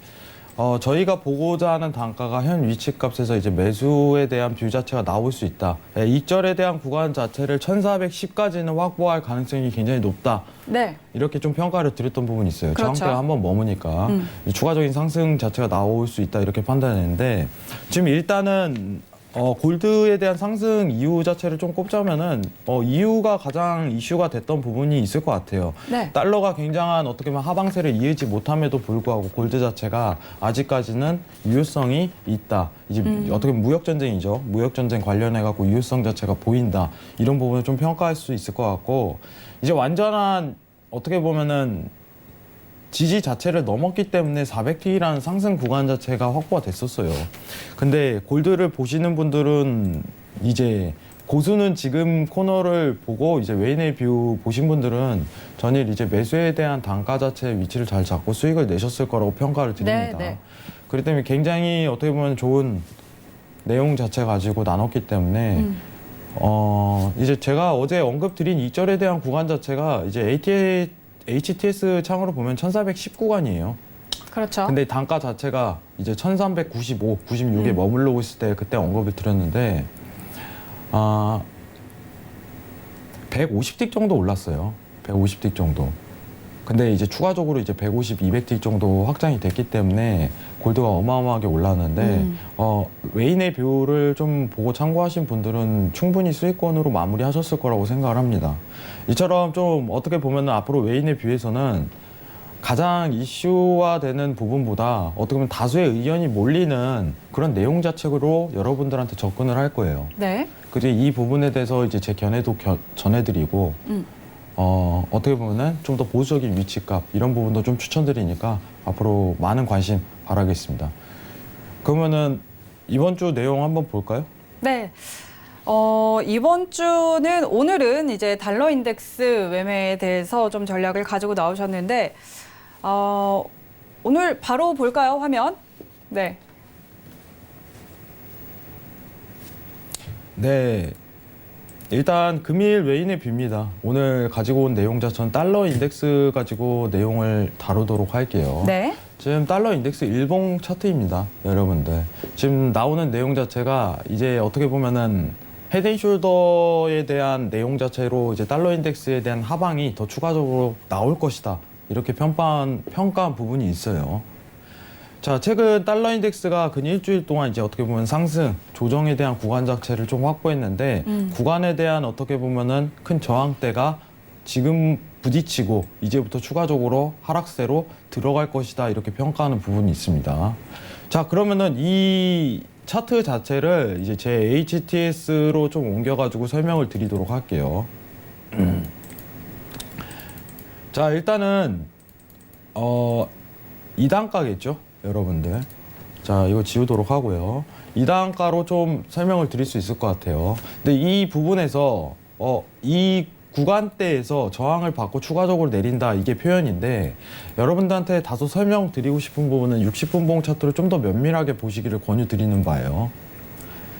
저희가 보고자 하는 단가가 현 위치값에서 이제 매수에 대한 뷰 자체가 나올 수 있다. 익절에 대한 구간 자체를 1410까지는 확보할 가능성이 굉장히 높다. 네. 이렇게 좀 평가를 드렸던 부분이 있어요. 그렇죠. 저항대가 한번 머무니까 추가적인 상승 자체가 나올 수 있다 이렇게 판단했는데 지금 일단은 골드에 대한 상승 이유 자체를 좀 꼽자면은 이유가 가장 이슈가 됐던 부분이 있을 것 같아요. 네. 달러가 굉장한 어떻게 보면 하방세를 이을지 못함에도 불구하고 골드 자체가 아직까지는 유효성이 있다. 이제 어떻게 보면 무역 전쟁이죠. 무역 전쟁 관련해 갖고 유효성 자체가 보인다. 이런 부분을 좀 평가할 수 있을 것 같고 이제 완전한 어떻게 보면은 지지 자체를 넘었기 때문에 400T라는 상승 구간 자체가 확보가 됐었어요. 근데 골드를 보시는 분들은 이제 고수는 지금 코너를 보고 이제 웨인의 뷰 보신 분들은 전일 이제 매수에 대한 단가 자체의 위치를 잘 잡고 수익을 내셨을 거라고 평가를 드립니다. 네. 그렇기 때문에 굉장히 어떻게 보면 좋은 내용 자체 가지고 나눴기 때문에 이제 제가 어제 언급드린 이절에 대한 구간 자체가 이제 HTS 창으로 보면 1410구간이에요. 그렇죠. 근데 단가 자체가 이제 1395, 96에 머물러 있을 때 그때 언급을 드렸는데 150틱 정도 올랐어요. 150틱 정도. 근데 이제 추가적으로 이제 150, 200틱 정도 확장이 됐기 때문에 골드가 어마어마하게 올랐는데 웨인의 뷰를 좀 보고 참고하신 분들은 충분히 수익권으로 마무리하셨을 거라고 생각을 합니다. 이처럼 좀 어떻게 보면 앞으로 웨인의 뷰에서는 가장 이슈화되는 부분보다 어떻게 보면 다수의 의견이 몰리는 그런 내용 자체로 여러분들한테 접근을 할 거예요. 네. 그리고 이 부분에 대해서 이제 제 견해도 전해드리고 어떻게 보면은 좀 더 보수적인 위치값 이런 부분도 좀 추천드리니까 앞으로 많은 관심 바라겠습니다. 그러면은 이번 주 내용 한번 볼까요? 네. 이번 주는 오늘은 이제 달러 인덱스 매매에 대해서 좀 전략을 가지고 나오셨는데 오늘 바로 볼까요, 화면? 네. 네. 일단 금일 웨인의 뷰입니다. 오늘 가지고 온 내용 자체는 달러 인덱스 가지고 내용을 다루도록 할게요. 네. 지금 달러 인덱스 일봉 차트입니다. 여러분들. 지금 나오는 내용 자체가 이제 어떻게 보면은 헤드앤숄더에 대한 내용 자체로 이제 달러 인덱스에 대한 하방이 더 추가적으로 나올 것이다. 이렇게 평가한 부분이 있어요. 자, 최근 달러 인덱스가 근 일주일 동안 이제 어떻게 보면 상승, 조정에 대한 구간 자체를 좀 확보했는데 구간에 대한 어떻게 보면은 큰 저항대가 지금 부딪히고 이제부터 추가적으로 하락세로 들어갈 것이다 이렇게 평가하는 부분이 있습니다. 자, 그러면은 이 차트 자체를 이제 제 HTS로 좀 옮겨가지고 설명을 드리도록 할게요. 자, 일단은 2단가겠죠, 여러분들. 자, 이거 지우도록 하고요. 2단가로 좀 설명을 드릴 수 있을 것 같아요. 근데 이 부분에서 이 구간대에서 저항을 받고 추가적으로 내린다, 이게 표현인데 여러분들한테 다소 설명드리고 싶은 부분은 60분봉 차트를 좀 더 면밀하게 보시기를 권유드리는 바예요.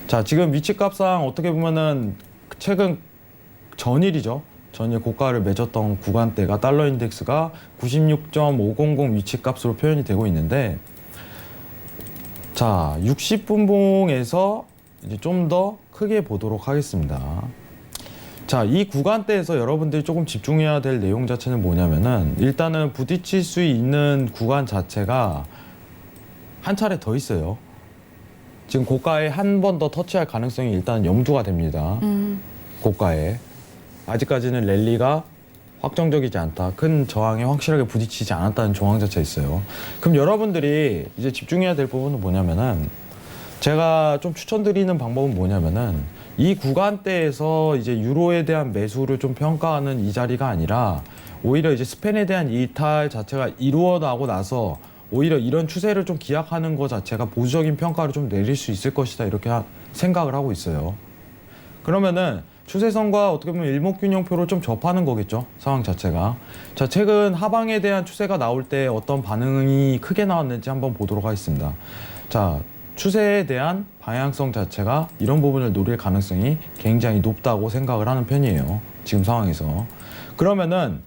자, 지금 위치값상 어떻게 보면은 최근 전일이죠. 전일 고가를 맺었던 구간대가 달러 인덱스가 96.500 위치값으로 표현이 되고 있는데, 자, 60분봉에서 이제 좀 더 크게 보도록 하겠습니다. 자, 이 구간대에서 여러분들이 조금 집중해야 될 내용 자체는 뭐냐면은 일단은 부딪힐 수 있는 구간 자체가 한 차례 더 있어요. 지금 고가에 한 번 더 터치할 가능성이 일단 염두가 됩니다. 고가에. 아직까지는 랠리가 확정적이지 않다. 큰 저항에 확실하게 부딪히지 않았다는 조항 자체가 있어요. 그럼 여러분들이 이제 집중해야 될 부분은 뭐냐면은 제가 좀 추천드리는 방법은 뭐냐면은 이 구간대에서 이제 유로에 대한 매수를 좀 평가하는 이 자리가 아니라 오히려 이제 스팬에 대한 이탈 자체가 이루어나고 나서 오히려 이런 추세를 좀 기약하는 것 자체가 보수적인 평가를 좀 내릴 수 있을 것이다, 이렇게 생각을 하고 있어요. 그러면은 추세선과 어떻게 보면 일목균형표를 좀 접하는 거겠죠, 상황 자체가. 자, 최근 하방에 대한 추세가 나올 때 어떤 반응이 크게 나왔는지 한번 보도록 하겠습니다. 자, 추세에 대한 방향성 자체가 이런 부분을 노릴 가능성이 굉장히 높다고 생각을 하는 편이에요, 지금 상황에서. 그러면은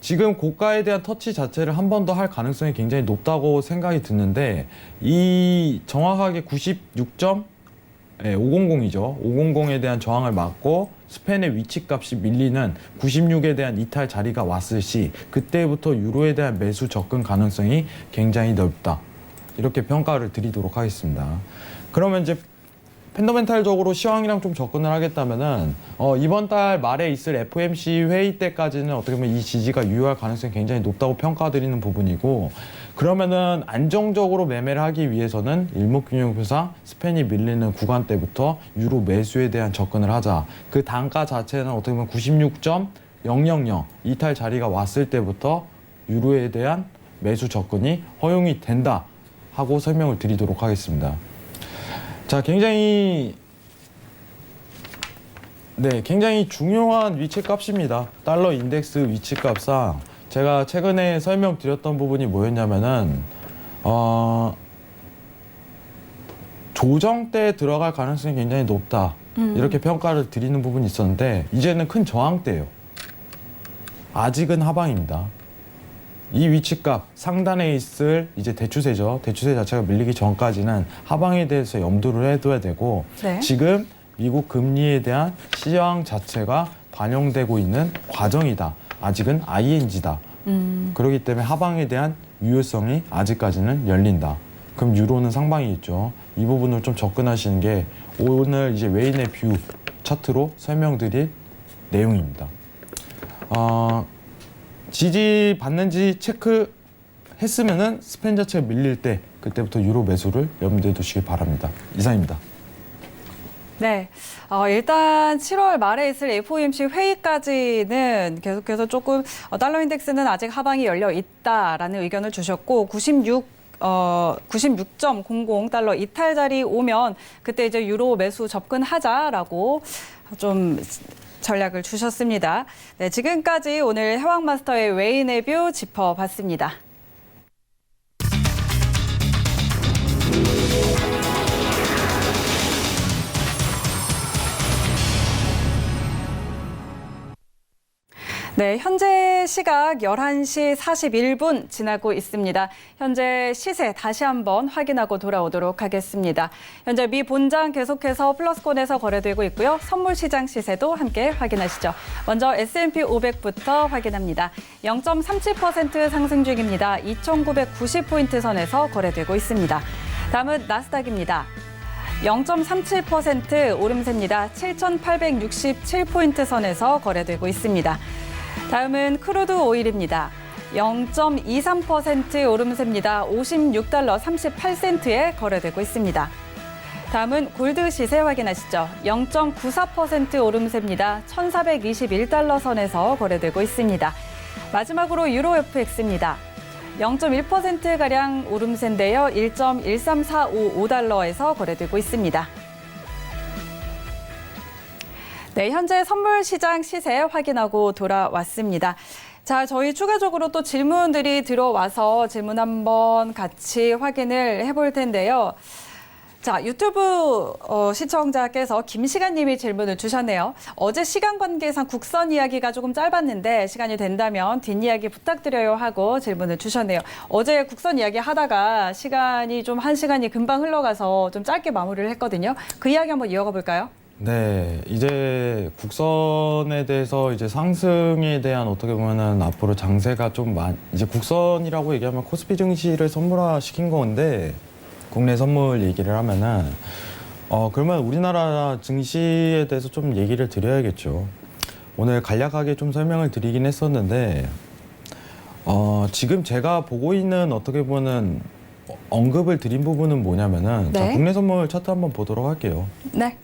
지금 고가에 대한 터치 자체를 한 번 더 할 가능성이 굉장히 높다고 생각이 드는데, 이 정확하게 500이죠. 500에 대한 저항을 막고 스팬의 위치값이 밀리는 96에 대한 이탈 자리가 왔을 시 그때부터 유로에 대한 매수 접근 가능성이 굉장히 넓다, 이렇게 평가를 드리도록 하겠습니다. 그러면 이제 펀더멘탈적으로 시황이랑 좀 접근을 하겠다면은 이번 달 말에 있을 FOMC 회의 때까지는 어떻게 보면 이 지지가 유효할 가능성이 굉장히 높다고 평가드리는 부분이고, 그러면은 안정적으로 매매를 하기 위해서는 일목균형표상 스팬이 밀리는 구간대부터 유로 매수에 대한 접근을 하자. 그 단가 자체는 어떻게 보면 96.000 이탈 자리가 왔을 때부터 유로에 대한 매수 접근이 허용이 된다 하고 설명을 드리도록 하겠습니다. 자, 굉장히 중요한 위치값입니다. 달러 인덱스 위치값상 제가 최근에 설명드렸던 부분이 뭐였냐면은 조정 때 들어갈 가능성이 굉장히 높다, 이렇게 평가를 드리는 부분이 있었는데 이제는 큰 저항 때예요. 아직은 하방입니다. 이 위치값 상단에 있을 이제 대추세죠. 대추세 자체가 밀리기 전까지는 하방에 대해서 염두를 해둬야 되고, 네. 지금 미국 금리에 대한 시황 자체가 반영되고 있는 과정이다. 아직은 ING다. 그렇기 때문에 하방에 대한 유효성이 아직까지는 열린다. 그럼 유로는 상방이겠죠. 이 부분을 좀 접근하시는 게 오늘 이제 웨인의 뷰 차트로 설명드릴 내용입니다. 지지 받는지 체크했으면은 스팬 자체가 밀릴 때 그때부터 유로 매수를 염두에 두시기 바랍니다. 이상입니다. 네, 일단 7월 말에 있을 FOMC 회의까지는 계속해서 조금 달러 인덱스는 아직 하방이 열려 있다라는 의견을 주셨고 96.00 달러 이탈 자리 오면 그때 이제 유로 매수 접근하자라고 좀 전략을 주셨습니다. 네, 지금까지 오늘 해왕마스터의 웨인의 뷰 짚어봤습니다. 네, 현재 시각 11시 41분 지나고 있습니다. 현재 시세 다시 한번 확인하고 돌아오도록 하겠습니다. 현재 미 본장 계속해서 플러스권에서 거래되고 있고요. 선물 시장 시세도 함께 확인하시죠. 먼저 S&P 500부터 확인합니다. 0.37% 상승 중입니다. 2,990포인트 선에서 거래되고 있습니다. 다음은 나스닥입니다. 0.37% 오름세입니다. 7,867포인트 선에서 거래되고 있습니다. 다음은 크루드 오일입니다. 0.23% 오름세입니다. 56달러 38센트에 거래되고 있습니다. 다음은 골드 시세 확인하시죠. 0.94% 오름세입니다. 1,421달러 선에서 거래되고 있습니다. 마지막으로 유로 FX입니다. 0.1%가량 오름세인데요. 1.13455달러에서 거래되고 있습니다. 네, 현재 선물 시장 시세 확인하고 돌아왔습니다. 자, 저희 추가적으로 또 질문들이 들어와서 질문 한번 같이 확인을 해볼 텐데요. 자, 유튜브 시청자께서 김시간 님이 질문을 주셨네요. 어제 시간 관계상 국선 이야기가 조금 짧았는데 시간이 된다면 뒷이야기 부탁드려요 하고 질문을 주셨네요. 어제 국선 이야기 하다가 시간이 좀 1시간이 금방 흘러가서 좀 짧게 마무리를 했거든요. 그 이야기 한번 이어가 볼까요? 네, 이제 국선에 대해서 이제 상승에 대한 어떻게 보면은 앞으로 장세가 좀 이제 국선이라고 얘기하면 코스피 증시를 선물화 시킨 건데 국내 선물 얘기를 하면은 그러면 우리나라 증시에 대해서 좀 얘기를 드려야겠죠. 오늘 간략하게 좀 설명을 드리긴 했었는데 지금 제가 보고 있는 어떻게 보면 언급을 드린 부분은 뭐냐면은 네. 자, 국내 선물 차트 한번 보도록 할게요. 네.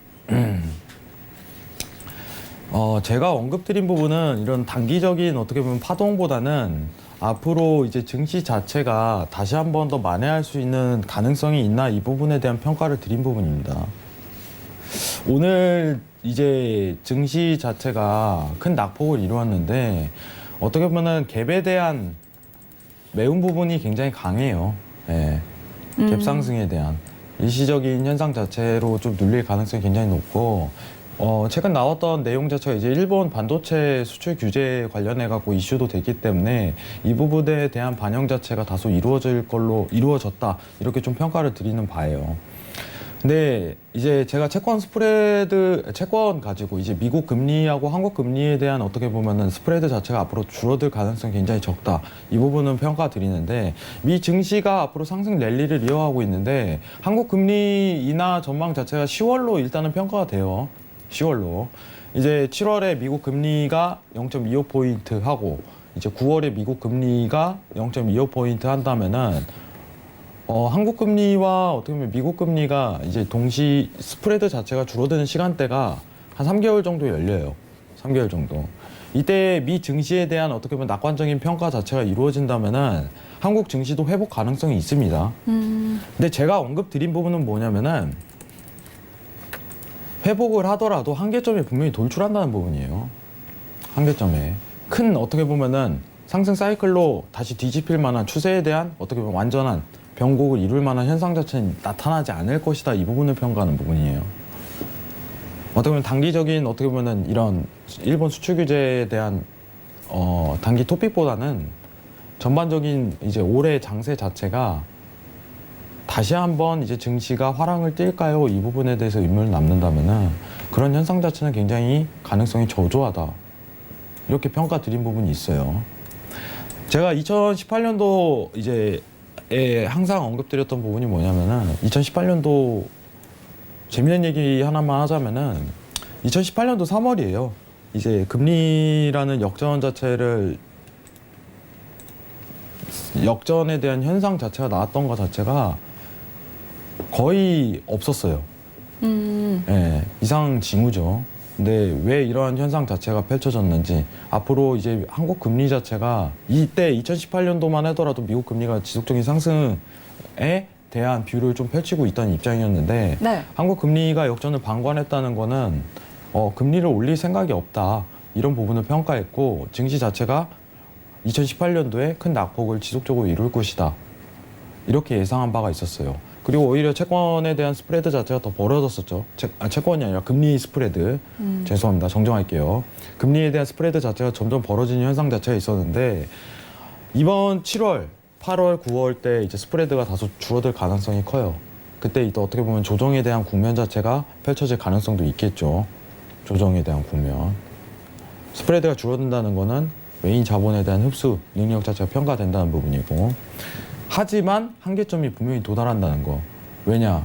제가 언급드린 부분은 이런 단기적인 어떻게 보면 파동보다는 앞으로 이제 증시 자체가 다시 한 번 더 만회할 수 있는 가능성이 있나 이 부분에 대한 평가를 드린 부분입니다. 오늘 이제 증시 자체가 큰 낙폭을 이루었는데 어떻게 보면 갭에 대한 매운 부분이 굉장히 강해요. 예. 갭 상승에 대한 일시적인 현상 자체로 좀 눌릴 가능성이 굉장히 높고 최근 나왔던 내용 자체가 이제 일본 반도체 수출 규제 관련해 갖고 이슈도 됐기 때문에 이 부분에 대한 반영 자체가 다소 이루어졌다 이렇게 좀 평가를 드리는 바예요. 근데 이제 제가 채권 가지고 이제 미국 금리하고 한국 금리에 대한 어떻게 보면은 스프레드 자체가 앞으로 줄어들 가능성이 굉장히 적다. 이 부분은 평가 드리는데 미 증시가 앞으로 상승 랠리를 이어가고 있는데 한국 금리 인하 전망 자체가 10월로 일단은 평가가 돼요. 10월로. 이제 7월에 미국 금리가 0.25포인트 하고 이제 9월에 미국 금리가 0.25포인트 한다면은 한국 금리와 어떻게 보면 미국 금리가 이제 동시 스프레드 자체가 줄어드는 시간대가 한 3개월 정도 열려요. 3개월 정도. 이때 미 증시에 대한 어떻게 보면 낙관적인 평가 자체가 이루어진다면은 한국 증시도 회복 가능성이 있습니다. 근데 제가 언급드린 부분은 뭐냐면은 회복을 하더라도 한계점에 분명히 돌출한다는 부분이에요. 한계점에. 큰 어떻게 보면은 상승 사이클로 다시 뒤집힐 만한 추세에 대한 어떻게 보면 완전한 변곡을 이룰 만한 현상 자체는 나타나지 않을 것이다. 이 부분을 평가하는 부분이에요. 어떻게 보면 단기적인 어떻게 보면은 이런 일본 수출 규제에 대한 단기 토픽보다는 전반적인 이제 올해 장세 자체가 다시 한번 이제 증시가 화랑을 띨까요? 이 부분에 대해서 의문을 남는다면은 그런 현상 자체는 굉장히 가능성이 저조하다. 이렇게 평가 드린 부분이 있어요. 제가 2018년도 이제 항상 언급드렸던 부분이 뭐냐면은 2018년도 재미있는 얘기 하나만 하자면은 2018년도 3월이에요. 이제 금리라는 역전에 대한 현상 자체가 나왔던 것 자체가 거의 없었어요. 예, 이상 징후죠. 근데 왜 이러한 현상 자체가 펼쳐졌는지 앞으로 이제 한국 금리 자체가 이때 2018년도만 하더라도 미국 금리가 지속적인 상승에 대한 뷰를 좀 펼치고 있다는 입장이었는데 네. 한국 금리가 역전을 방관했다는 거는 금리를 올릴 생각이 없다 이런 부분을 평가했고 증시 자체가 2018년도에 큰 낙폭을 지속적으로 이룰 것이다 이렇게 예상한 바가 있었어요. 그리고 오히려 채권에 대한 스프레드 자체가 더 벌어졌었죠. 채권이 아니라 금리 스프레드. 죄송합니다. 정정할게요. 금리에 대한 스프레드 자체가 점점 벌어지는 현상 자체가 있었는데 이번 7월, 8월, 9월 때 이제 스프레드가 다소 줄어들 가능성이 커요. 그때 이제 어떻게 보면 조정에 대한 국면 자체가 펼쳐질 가능성도 있겠죠. 조정에 대한 국면. 스프레드가 줄어든다는 거는 외인 자본에 대한 흡수 능력 자체가 평가된다는 부분이고 하지만 한계점이 분명히 도달한다는 거. 왜냐?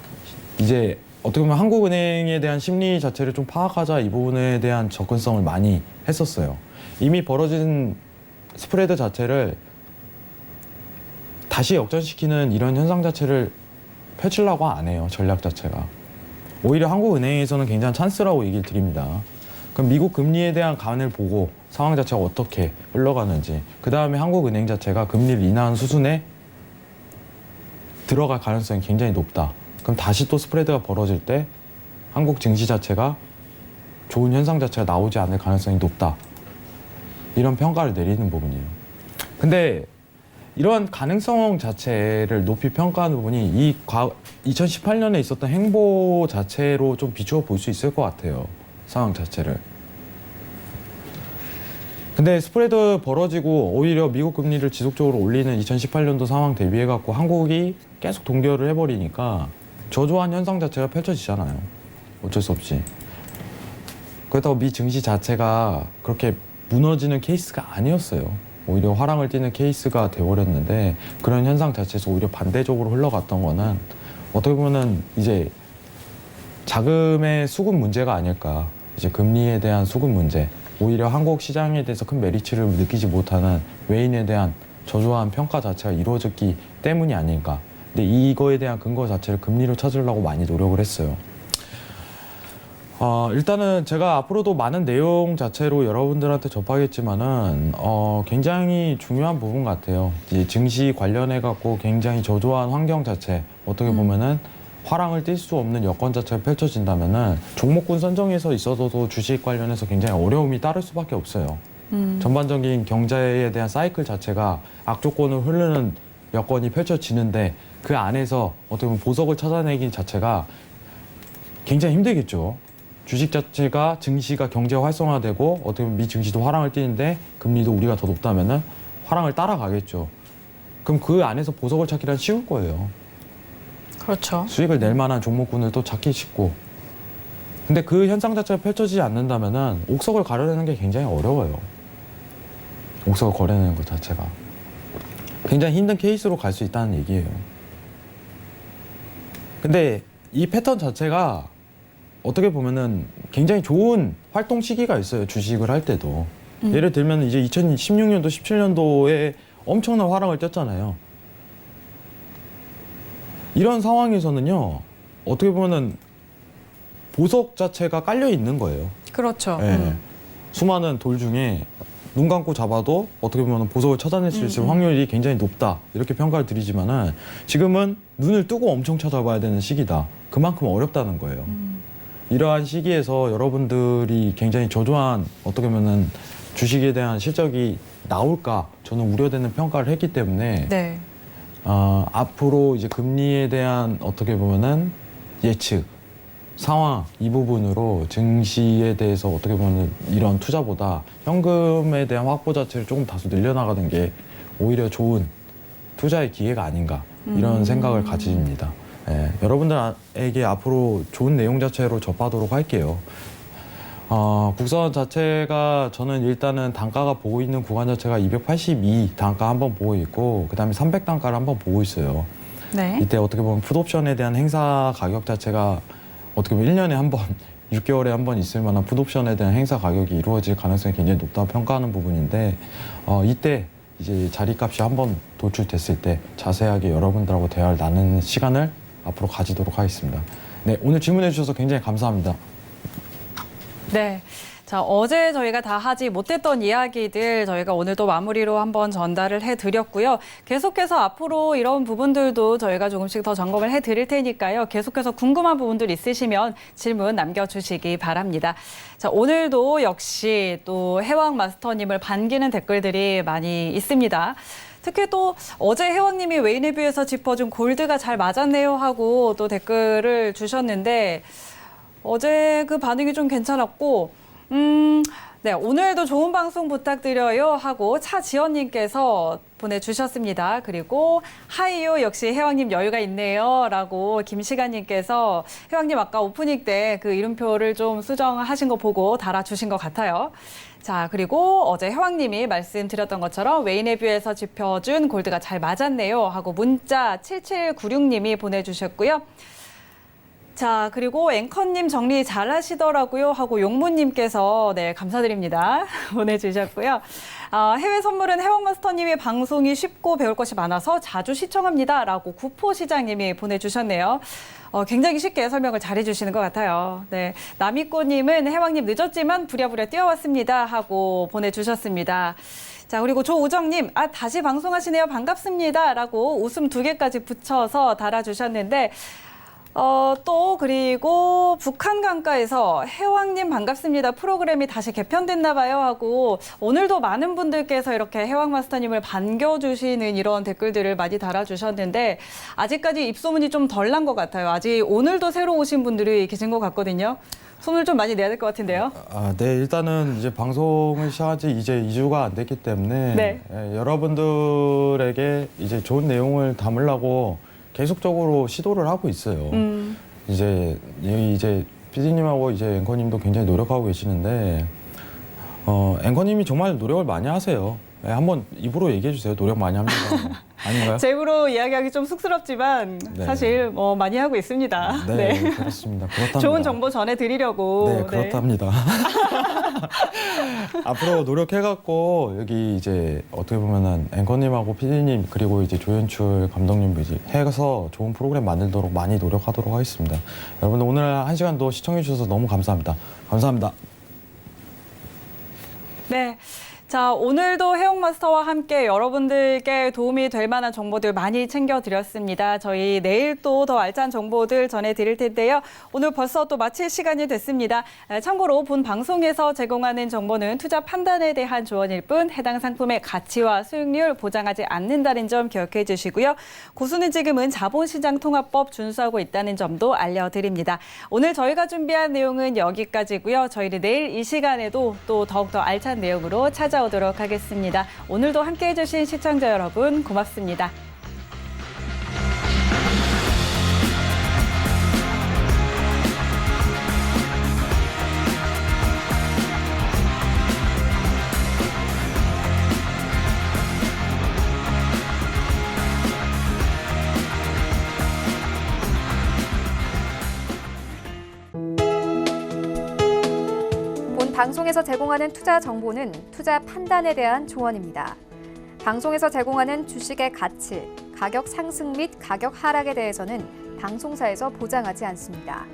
이제 어떻게 보면 한국은행에 대한 심리 자체를 좀 파악하자 이 부분에 대한 접근성을 많이 했었어요. 이미 벌어진 스프레드 자체를 다시 역전시키는 이런 현상 자체를 펼치려고 안 해요. 전략 자체가. 오히려 한국은행에서는 굉장한 찬스라고 얘기를 드립니다. 그럼 미국 금리에 대한 간을 보고 상황 자체가 어떻게 흘러가는지, 그 다음에 한국은행 자체가 금리를 인하한 수순에 들어갈 가능성이 굉장히 높다. 그럼 다시 또 스프레드가 벌어질 때 한국 증시 자체가 좋은 현상 자체가 나오지 않을 가능성이 높다. 이런 평가를 내리는 부분이에요. 근데 이러한 가능성 자체를 높이 평가하는 부분이 2018년에 있었던 행보 자체로 좀 비추어 볼 수 있을 것 같아요. 상황 자체를. 근데 스프레드 벌어지고 오히려 미국 금리를 지속적으로 올리는 2018년도 상황 대비해갖고 한국이 계속 동결을 해버리니까 저조한 현상 자체가 펼쳐지잖아요. 어쩔 수 없이. 그렇다고 미 증시 자체가 그렇게 무너지는 케이스가 아니었어요. 오히려 화랑을 띠는 케이스가 되어버렸는데 그런 현상 자체에서 오히려 반대적으로 흘러갔던 거는 어떻게 보면은 이제 자금의 수급 문제가 아닐까. 이제 금리에 대한 수급 문제. 오히려 한국 시장에 대해서 큰 메리츠를 느끼지 못하는 외인에 대한 저조한 평가 자체가 이루어졌기 때문이 아닐까. 근데 이거에 대한 근거 자체를 금리로 찾으려고 많이 노력을 했어요. 일단은 제가 앞으로도 많은 내용 자체로 여러분들한테 접하겠지만은 굉장히 중요한 부분 같아요. 이제 증시 관련해 갖고 굉장히 저조한 환경 자체 어떻게 보면은 화랑을 띨 수 없는 여건 자체가 펼쳐진다면은 종목군 선정에서 있어서도 주식 관련해서 굉장히 어려움이 따를 수밖에 없어요. 전반적인 경제에 대한 사이클 자체가 악조건을 흐르는 여건이 펼쳐지는데 그 안에서 어떻게 보면 보석을 찾아내기 자체가 굉장히 힘들겠죠. 주식 자체가 증시가 경제 활성화되고 어떻게 보면 미 증시도 화랑을 띠는데 금리도 우리가 더 높다면은 화랑을 따라가겠죠. 그럼 그 안에서 보석을 찾기란 쉬울 거예요. 그렇죠. 수익을 낼 만한 종목군을 또 찾기 쉽고. 근데 그 현상 자체가 펼쳐지지 않는다면은 옥석을 가려내는 게 굉장히 어려워요. 옥석을 거려내는 것 자체가. 굉장히 힘든 케이스로 갈 수 있다는 얘기예요. 근데 이 패턴 자체가 어떻게 보면은 굉장히 좋은 활동 시기가 있어요. 주식을 할 때도. 예를 들면 이제 2016년도, 17년도에 엄청난 화랑을 떴잖아요. 이런 상황에서는요, 어떻게 보면은 보석 자체가 깔려 있는 거예요. 그렇죠. 예. 수많은 돌 중에 눈 감고 잡아도 어떻게 보면 보석을 찾아낼 수 있을 확률이 굉장히 높다. 이렇게 평가를 드리지만은 지금은 눈을 뜨고 엄청 찾아봐야 되는 시기다. 그만큼 어렵다는 거예요. 이러한 시기에서 여러분들이 굉장히 저조한 어떻게 보면은 주식에 대한 실적이 나올까 저는 우려되는 평가를 했기 때문에 네. 앞으로 이제 금리에 대한 어떻게 보면은 예측 상황 이 부분으로 증시에 대해서 어떻게 보면 이런 투자보다 현금에 대한 확보 자체를 조금 다소 늘려나가는 게 오히려 좋은 투자의 기회가 아닌가 이런 생각을 가집니다. 예, 여러분들에게 앞으로 좋은 내용 자체로 접하도록 할게요. 국선 자체가 저는 일단은 단가가 보고 있는 구간 자체가 282 단가 한번 보고 있고 그 다음에 300 단가를 한번 보고 있어요. 네. 이때 어떻게 보면 풋옵션에 대한 행사 가격 자체가 어떻게 보면 1년에 한 번, 6개월에 한 번 있을 만한 풋옵션에 대한 행사 가격이 이루어질 가능성이 굉장히 높다고 평가하는 부분인데 이때 이제 자리값이 한번 도출됐을 때 자세하게 여러분들하고 대화를 나누는 시간을 앞으로 가지도록 하겠습니다. 네, 오늘 질문해 주셔서 굉장히 감사합니다. 네. 자, 어제 저희가 다 하지 못했던 이야기들 저희가 오늘도 마무리로 한번 전달을 해드렸고요. 계속해서 앞으로 이런 부분들도 저희가 조금씩 더 점검을 해드릴 테니까요. 계속해서 궁금한 부분들 있으시면 질문 남겨주시기 바랍니다. 자, 오늘도 역시 또 해왕 마스터님을 반기는 댓글들이 많이 있습니다. 특히 또 어제 해왕님이 웨이내뷰에서 짚어준 골드가 잘 맞았네요 하고 또 댓글을 주셨는데 어제 그 반응이 좀 괜찮았고 네, 오늘도 좋은 방송 부탁드려요 하고 차지연님께서 보내주셨습니다. 그리고 하이요 역시 해왕님 여유가 있네요 라고 김시간님께서 해왕님 아까 오프닝 때 그 이름표를 좀 수정하신 거 보고 달아주신 것 같아요. 자, 그리고 어제 해왕님이 말씀드렸던 것처럼 웨이내뷰에서 짚어준 골드가 잘 맞았네요 하고 문자 7796님이 보내주셨고요. 자, 그리고 앵커님 정리 잘 하시더라고요 하고 용무님께서 네, 감사드립니다. 보내주셨고요. 해외 선물은 해왕마스터님의 방송이 쉽고 배울 것이 많아서 자주 시청합니다 라고 구포시장님이 보내주셨네요. 굉장히 쉽게 설명을 잘해주시는 것 같아요. 네, 남이꼬님은 해왕님 늦었지만 부랴부랴 뛰어왔습니다 하고 보내주셨습니다. 자, 그리고 조우정님, 다시 방송하시네요. 반갑습니다 라고 웃음 2개까지 붙여서 달아주셨는데, 또 그리고 북한 강가에서 해왕님 반갑습니다. 프로그램이 다시 개편됐나 봐요 하고 오늘도 많은 분들께서 이렇게 해왕마스터님을 반겨주시는 이런 댓글들을 많이 달아주셨는데 아직까지 입소문이 좀 덜 난 것 같아요. 아직 오늘도 새로 오신 분들이 계신 것 같거든요. 소문을 좀 많이 내야 될 것 같은데요. 네, 일단은 이제 방송을 시작한 지 이제 2주가 안 됐기 때문에 네. 여러분들에게 이제 좋은 내용을 담으려고 계속적으로 시도를 하고 있어요. 이제 PD님하고 이제 앵커님도 굉장히 노력하고 계시는데 앵커님이 정말 노력을 많이 하세요. 네, 한번 입으로 얘기해 주세요. 노력 많이 합니다. 아닌가요? 제 입으로 이야기하기 좀 쑥스럽지만 네. 사실 많이 하고 있습니다. 네, 그렇습니다. 그렇답니다. 좋은 정보 전해드리려고. 네, 그렇답니다. 앞으로 노력해갖고 여기 이제 어떻게 보면은 앵커님하고 PD님 그리고 이제 조연출 감독님 이제 해서 좋은 프로그램 만들도록 많이 노력하도록 하겠습니다. 여러분들 오늘 1시간도 시청해주셔서 너무 감사합니다. 감사합니다. 네. 자, 오늘도 해영마스터와 함께 여러분들께 도움이 될 만한 정보들 많이 챙겨드렸습니다. 저희 내일 또 더 알찬 정보들 전해드릴 텐데요. 오늘 벌써 또 마칠 시간이 됐습니다. 참고로 본 방송에서 제공하는 정보는 투자 판단에 대한 조언일 뿐 해당 상품의 가치와 수익률 보장하지 않는다는 점 기억해 주시고요. 고수는 지금은 자본시장통합법 준수하고 있다는 점도 알려드립니다. 오늘 저희가 준비한 내용은 여기까지고요. 저희는 내일 이 시간에도 또 더욱더 알찬 내용으로 찾아오도록 하겠습니다. 오늘도 함께해 주신 시청자 여러분 고맙습니다. 방송에서 제공하는 투자 정보는 투자 판단에 대한 조언입니다. 방송에서 제공하는 주식의 가치, 가격 상승 및 가격 하락에 대해서는 방송사에서 보장하지 않습니다.